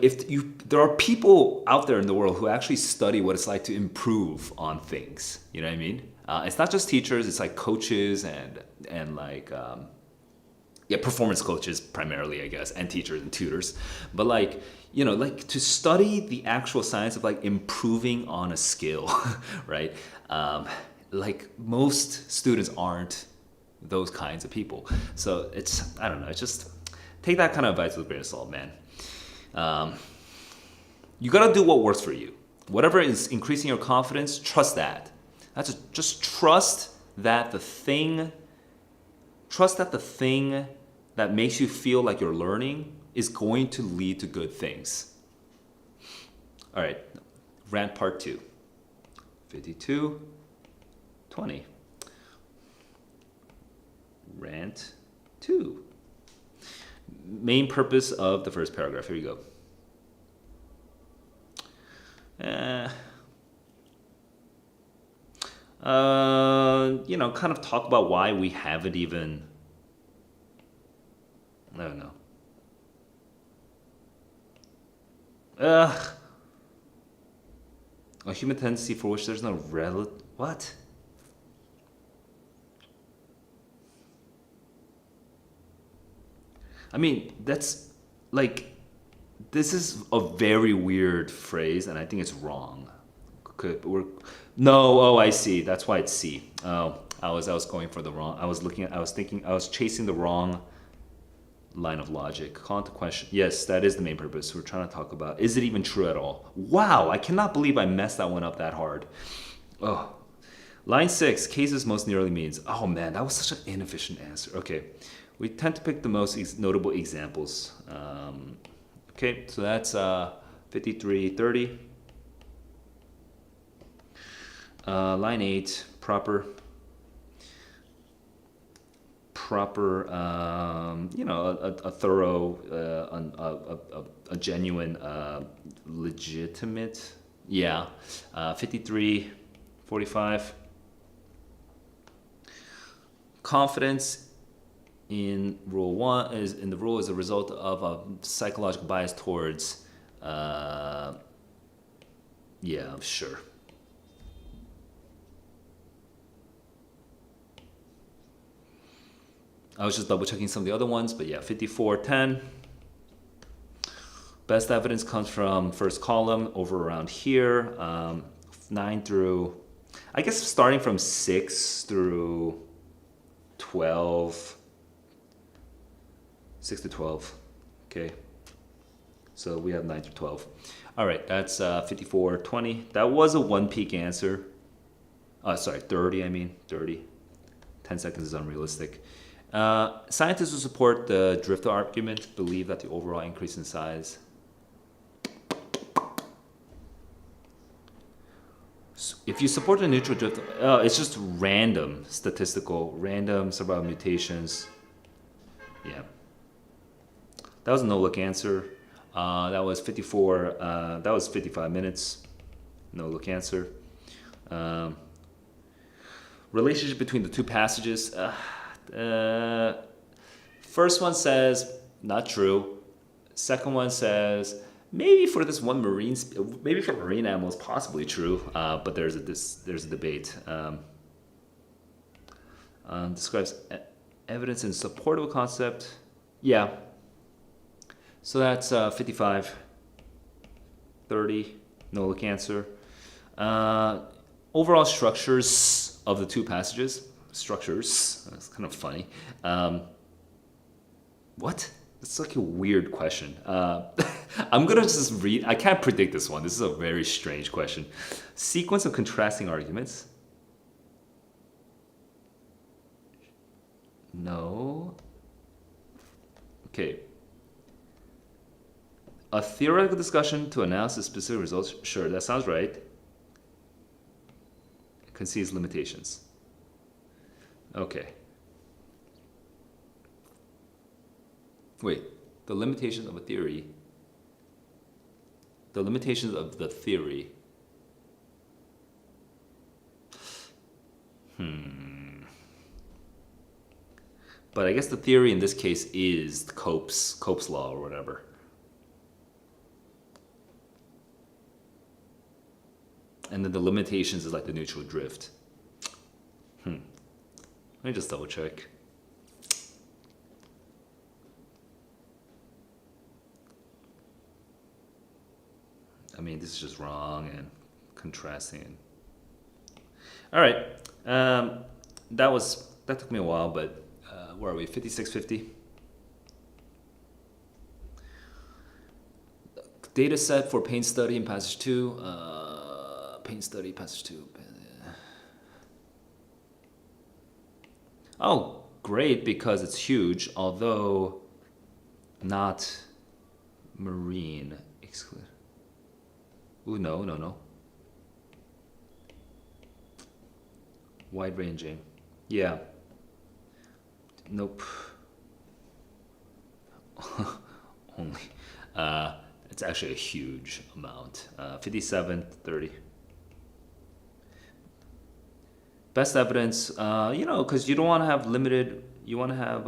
if there are people out there in the world who actually study what it's like to improve on things. You know what I mean? It's not just teachers. It's like coaches and like performance coaches primarily, I guess, and teachers and tutors. But like, you know, like to study the actual science of like improving on a skill, right? Like most students aren't those kinds of people. So it's, I don't know, it's just take that kind of advice with a grain of salt, man. You gotta do what works for you. Whatever is increasing your confidence, trust that. Just trust that the thing that makes you feel like you're learning is going to lead to good things. All right, rant part 2. 52:20. Rant 2. Main purpose of the first paragraph. Here you go. You know, kind of talk about why we haven't even, I don't know. A human tendency for which there's no what? I mean, that's like, this is a very weird phrase, and I think it's wrong. I see. That's why it's C. Oh, I was going for the wrong. I was chasing the wrong line of logic. Call into question. Yes, that is the main purpose. We're trying to talk about, is it even true at all? Wow, I cannot believe I messed that one up that hard. Oh. Line 6, cases most nearly means. Oh man, that was such an inefficient answer. Okay, we tend to pick the most notable examples. Okay, so that's 53:30. Line 8, proper, you know, a thorough, a genuine, legitimate. Yeah, 53:45. Confidence in rule 1 is in the rule is a result of a psychological bias towards. Yeah, sure. I was just double checking some of the other ones, but yeah, 54:10. Best evidence comes from first column over around here, 9 through, I guess starting from 6 through 12, 6 to 12. Okay, so we have 9 through 12. All right, that's 54:20. That was a one peak answer. Sorry, 30. I mean 30. 10 seconds is unrealistic. Scientists who support the drift argument believe that the overall increase in size. If you support a neutral drift, it's just random statistical, random survival mutations. Yeah. That was a no-look answer. That was 54. That was 55 minutes. No-look answer. Relationship between the two passages. First one says not true. Second one says maybe for this one maybe for marine animals, possibly true. But there's a debate. Describes evidence in support of a concept. Yeah. So that's 55, 30, no look answer. Overall structures of the two passages. Structures. That's kind of funny. What? It's like a weird question. I'm going to just read. I can't predict this one. This is a very strange question. Sequence of contrasting arguments. No. Okay. A theoretical discussion to announce the specific results. Sure, that sounds right. Concedes limitations. Okay. Wait, the limitations of a theory. The limitations of the theory. But I guess the theory in this case is Cope's law or whatever. And then the limitations is like the neutral drift. Let me just double check. I mean, this is just wrong and contrasting. All right. That took me a while, but where are we? 5650. Data set for pain study in passage 2. Pain study, passage 2. Oh, great, because it's huge, although not marine. Ooh, no. Wide ranging. Yeah. Nope. Only. It's actually a huge amount. 57, 30. Best evidence, because you don't want to have limited, you want to have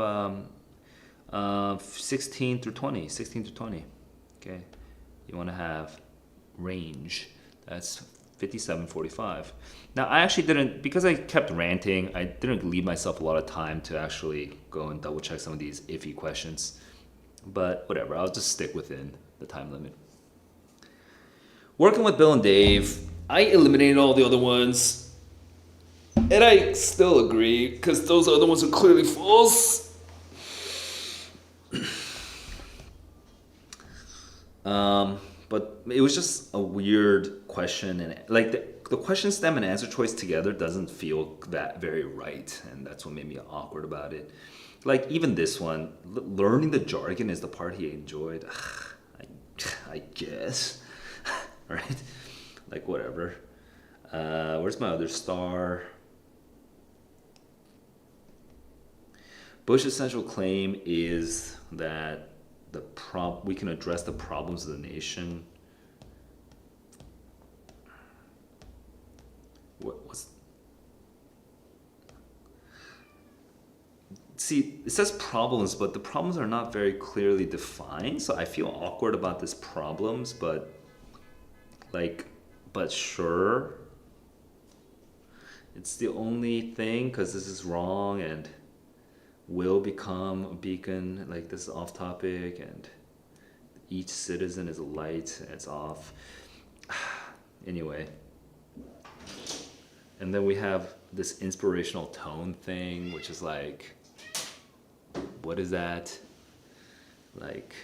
16 through 20. Okay. You want to have range. That's 57, 45. Now, I actually didn't, because I kept ranting, I didn't leave myself a lot of time to actually go and double check some of these iffy questions. But whatever, I'll just stick within the time limit. Working with Bill and Dave, I eliminated all the other ones. And I still agree, because those other ones are clearly false. But it was just a weird question, and like the question stem and answer choice together doesn't feel that very right, and that's what made me awkward about it. Like even this one, learning the jargon is the part he enjoyed. I guess, right? Like whatever. Where's my other star? Bush's central claim is that we can address the problems of the nation. See, it says problems, but the problems are not very clearly defined, so I feel awkward about these problems, but sure. It's the only thing, because this is wrong, and will become a beacon, like this is off topic, and each citizen is a light, and it's off. Anyway. And then we have this inspirational tone thing, which is like, what is that? Like,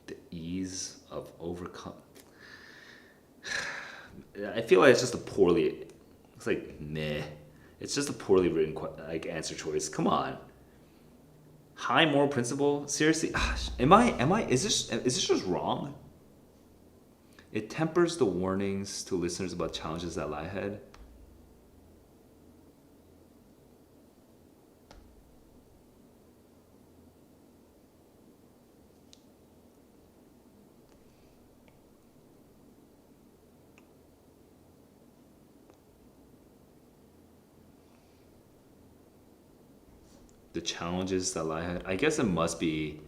the ease of overcome. I feel like it's just it's like meh. It's just a poorly written like answer choice. Come on. High moral principle? Seriously? Is this just wrong? It tempers the warnings to listeners about challenges that lie ahead. The challenges that lie ahead. I guess it must be.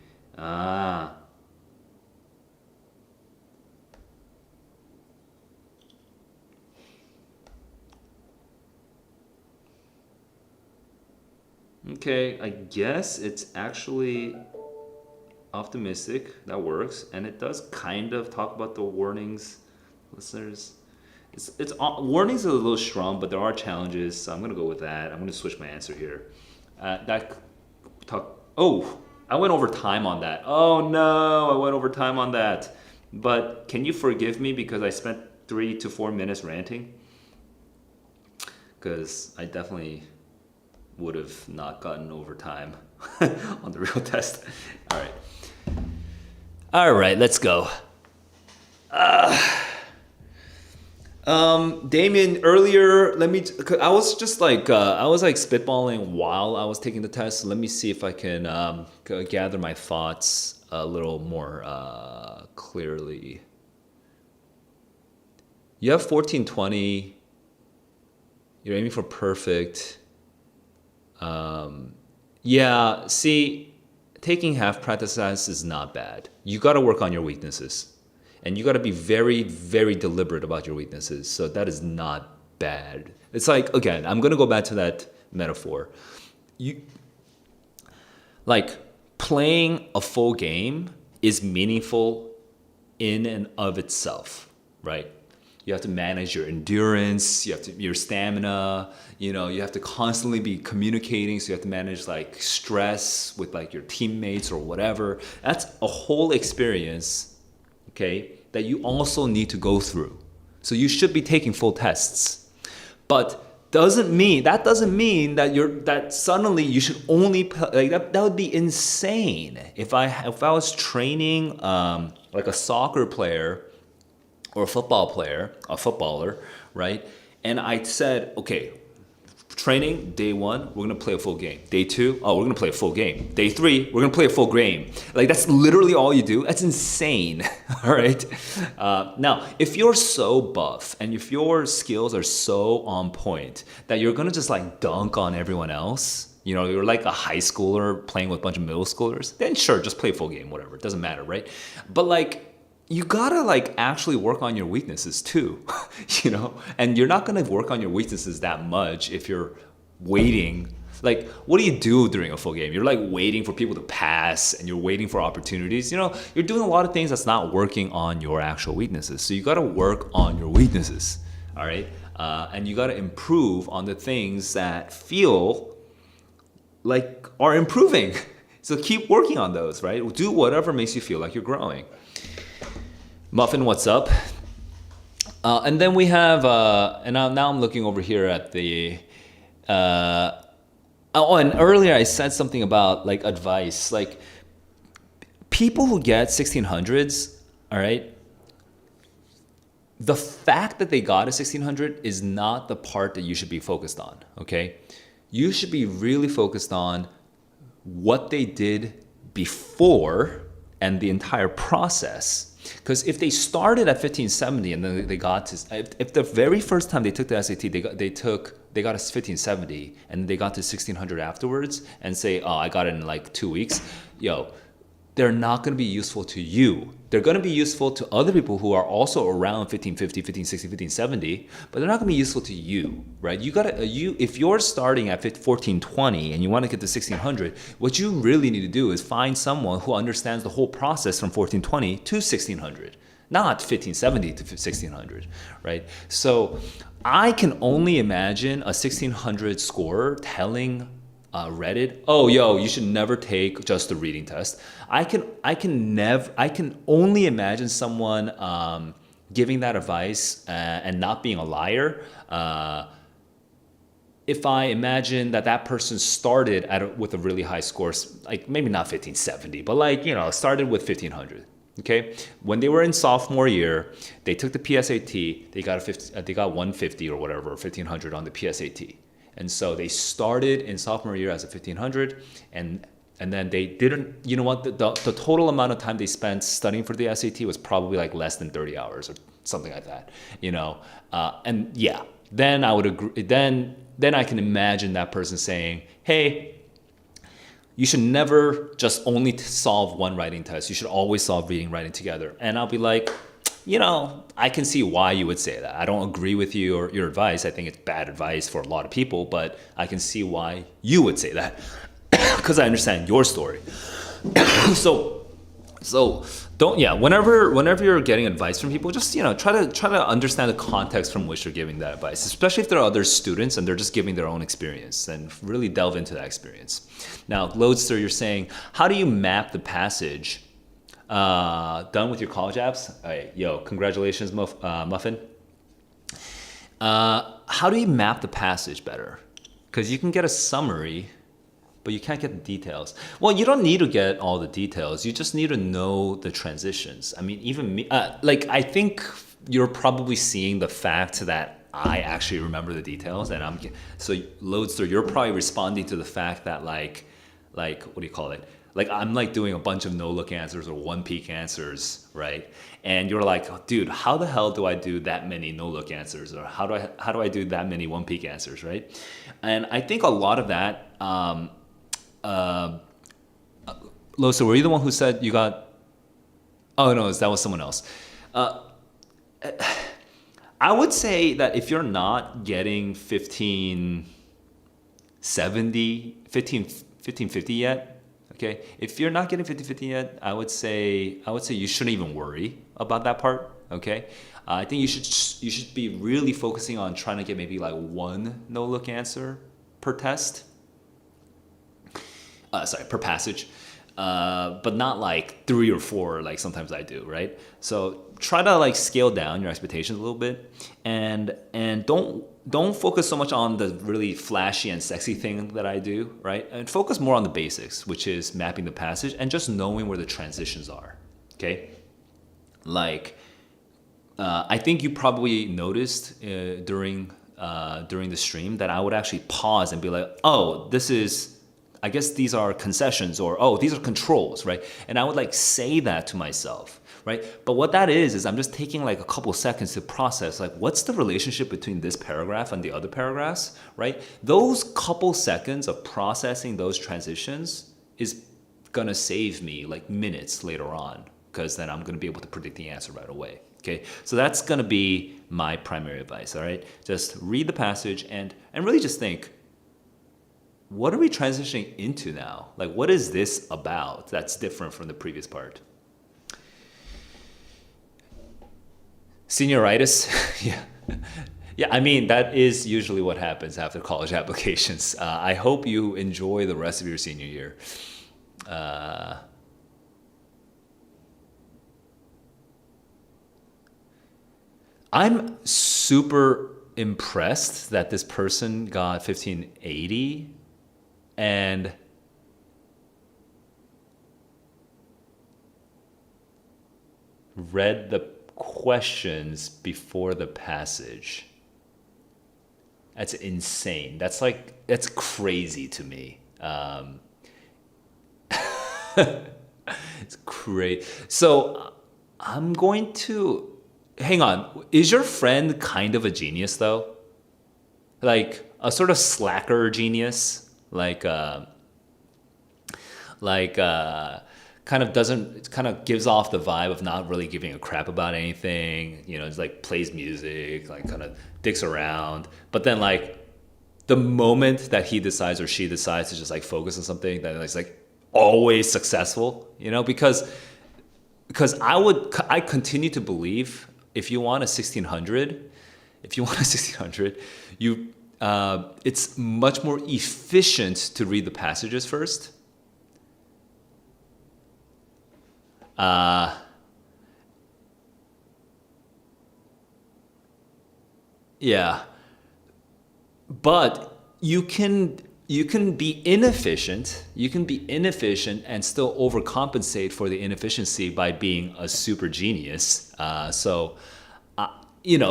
Okay, I guess it's actually optimistic. That works, and it does kind of talk about the warnings, listeners. It's warnings are a little strong, but there are challenges. So I'm gonna go with that. I'm gonna switch my answer here. That talk. Oh, I went over time on that. Oh no, I went over time on that. But can you forgive me because I spent 3 to 4 minutes ranting? Because I definitely would have not gotten overtime on the real test. All right, let's go. Damien, earlier, I was just like, I was like spitballing while I was taking the test. So let me see if I can gather my thoughts a little more clearly. You have 1420. You're aiming for perfect. Yeah, see, taking half practice tests is not bad. You got to work on your weaknesses. And you got to be very, very deliberate about your weaknesses. So that is not bad. It's like, again, I'm going to go back to that metaphor. Like, playing a full game is meaningful in and of itself, right? You have to manage your endurance, your stamina, you have to constantly be communicating, so you have to manage like stress with like your teammates or whatever. That's a whole experience, okay, that you also need to go through. So you should be taking full tests. But that doesn't mean that suddenly you should only play, like that would be insane. If I was training like a soccer player or a footballer, right? And I said, okay, training, day 1, we're gonna play a full game. Day 2, we're gonna play a full game. Day 3, we're gonna play a full game. Like, that's literally all you do. That's insane, all right? Now, if you're so buff and if your skills are so on point that you're gonna just like dunk on everyone else, you're like a high schooler playing with a bunch of middle schoolers, then sure, just play a full game, whatever, it doesn't matter, right? But like, you gotta like actually work on your weaknesses too, and you're not gonna work on your weaknesses that much if you're waiting. Like, what do you do during a full game? You're like waiting for people to pass and you're waiting for opportunities. You're doing a lot of things that's not working on your actual weaknesses. So you gotta work on your weaknesses, all right? And you gotta improve on the things that feel like are improving. So keep working on those, right? Do whatever makes you feel like you're growing. Muffin, what's up? And then we have, and now I'm looking over here at the, and earlier I said something about like advice, like people who get 1600s, all right? The fact that they got a 1600 is not the part that you should be focused on, okay? You should be really focused on what they did before and the entire process. Because if they started at 1570 and then they got to, if the very first time they took the SAT, they got a 1570 and they got to 1600 afterwards and say, oh, I got it in like 2 weeks, they're not going to be useful to you. They're going to be useful to other people who are also around 1550, 1560, 1570, but they're not going to be useful to you, right? If you're starting at 1420 and you want to get to 1600, what you really need to do is find someone who understands the whole process from 1420 to 1600, not 1570 to 1600, right? So I can only imagine a 1600 scorer telling Reddit, oh, you should never take just the reading test. I can only imagine someone giving that advice and not being a liar if I imagine that that person started with a really high score, like maybe not 1570, but like, started with 1500. Okay, when they were in sophomore year, they took the PSAT. They got 150 or whatever, 1500 on the PSAT, and so they started in sophomore year as a 1500, and then they didn't. You know what? The total amount of time they spent studying for the SAT was probably like less than 30 hours or something like that. And yeah, then I would agree. Then I can imagine that person saying, "Hey, you should never just only solve one writing test. You should always solve reading, writing together." And I'll be like, I can see why you would say that. I don't agree with you or your advice. I think it's bad advice for a lot of people, but I can see why you would say that because I understand your story. So don't whenever you're getting advice from people, just try to understand the context from which they're giving that advice, especially if there are other students and they're just giving their own experience, and really delve into that experience. Now, Loadster, you're saying, how do you map the passage? Done with your college apps? All right, congratulations, Muffin. How do you map the passage better? Because you can get a summary, but you can't get the details. Well, you don't need to get all the details. You just need to know the transitions. I mean, even me, I think you're probably seeing the fact that I actually remember the details, and so Loadster, you're probably responding to the fact that like what do you call it? Like I'm like doing a bunch of no-look answers or one-peek answers, right? And you're like, oh, dude, how the hell do I do that many no-look answers, or how do I do that many one-peek answers, right? And I think a lot of that. Losa, were you the one who said you got? Oh no, that was someone else. I would say that if you're not getting 1550 yet, okay, if you're not getting 1550 yet, I would say you shouldn't even worry about that part. Okay, I think you should be really focusing on trying to get maybe like one no-look answer per test. Per passage, but not like 3 or 4 like sometimes I do, right? So try to like scale down your expectations a little bit, and don't focus so much on the really flashy and sexy thing that I do, right? And focus more on the basics, which is mapping the passage and just knowing where the transitions are. Okay, like I think you probably noticed during the stream that I would actually pause and be like, oh, I guess these are concessions, or, oh, these are controls, right? And I would like say that to myself, right? But what that is I'm just taking like a couple seconds to process, like, what's the relationship between this paragraph and the other paragraphs, right? Those couple seconds of processing those transitions is gonna save me like minutes later on, because then I'm gonna be able to predict the answer right away. Okay, so that's gonna be my primary advice. All right, just read the passage and really just think, what are we transitioning into now? Like, what is this about that's different from the previous part? Senioritis? Yeah. Yeah, I mean, that is usually what happens after college applications. I hope you enjoy the rest of your senior year. I'm super impressed that this person got 1580 and read the questions before the passage. That's insane. That's crazy to me. It's great. So I'm going to hang on. Is your friend kind of a genius though? Like a sort of slacker genius? Kind of gives off the vibe of not really giving a crap about anything. Just like plays music, like kind of dicks around. But then like the moment that he decides or she decides to just like focus on something, then it's like always successful. Because I continue to believe if you want a 1600, it's much more efficient to read the passages first. Yeah. But you can be inefficient. You can be inefficient and still overcompensate for the inefficiency by being a super genius.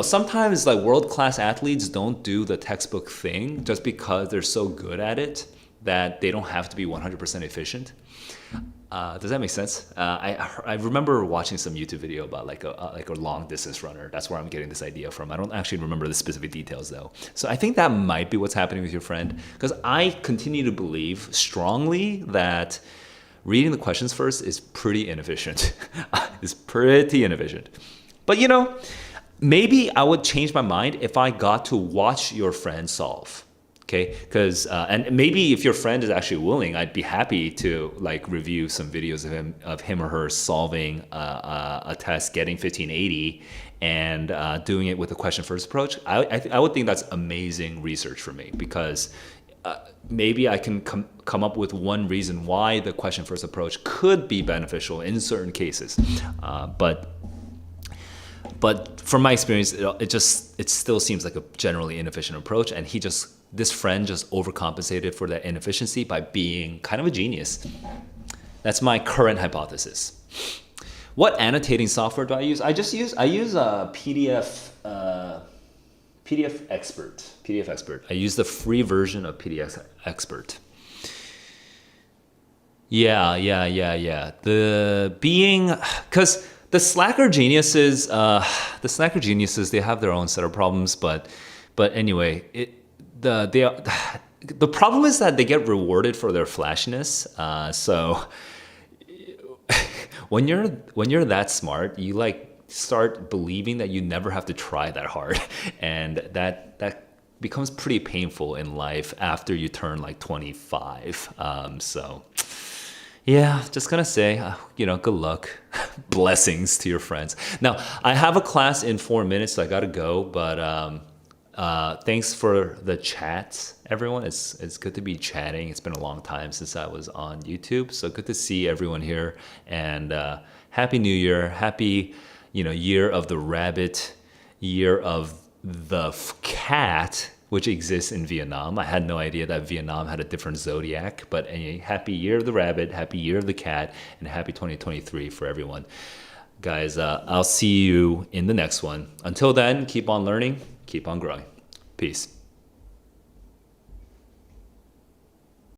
Sometimes like world-class athletes don't do the textbook thing just because they're so good at it that they don't have to be 100% efficient. Does that make sense? I remember watching some YouTube video about like a long distance runner. That's where I'm getting this idea from. I don't actually remember the specific details though. So I think that might be what's happening with your friend, because I continue to believe strongly that reading the questions first is pretty inefficient. It's pretty inefficient. But maybe I would change my mind if I got to watch your friend solve. Okay, because and maybe if your friend is actually willing, I'd be happy to like review some videos of him or her solving a test, getting 1580, and doing it with a question first approach. I would think that's amazing research for me, because maybe I can come up with one reason why the question first approach could be beneficial in certain cases, but from my experience, it still seems like a generally inefficient approach, and this friend just overcompensated for that inefficiency by being kind of a genius. That's my current hypothesis. What annotating software do I use? I use a PDF Expert. I use the free version of PDF Expert. Yeah. Because the Slacker geniuses, they have their own set of problems, but anyway, the problem is that they get rewarded for their flashiness. So when you're that smart, you like start believing that you never have to try that hard, and that becomes pretty painful in life after you turn like 25. Yeah, just gonna say, good luck, blessings to your friends. Now, I have a class in 4 minutes, so I gotta go. But thanks for the chats, everyone. It's good to be chatting. It's been a long time since I was on YouTube, so good to see everyone here. And Happy New Year, happy year of the rabbit, year of the cat, which exists in Vietnam. I had no idea that Vietnam had a different zodiac, but anyway, happy year of the rabbit, happy year of the cat, and happy 2023 for everyone. Guys, I'll see you in the next one. Until then, keep on learning, keep on growing. Peace.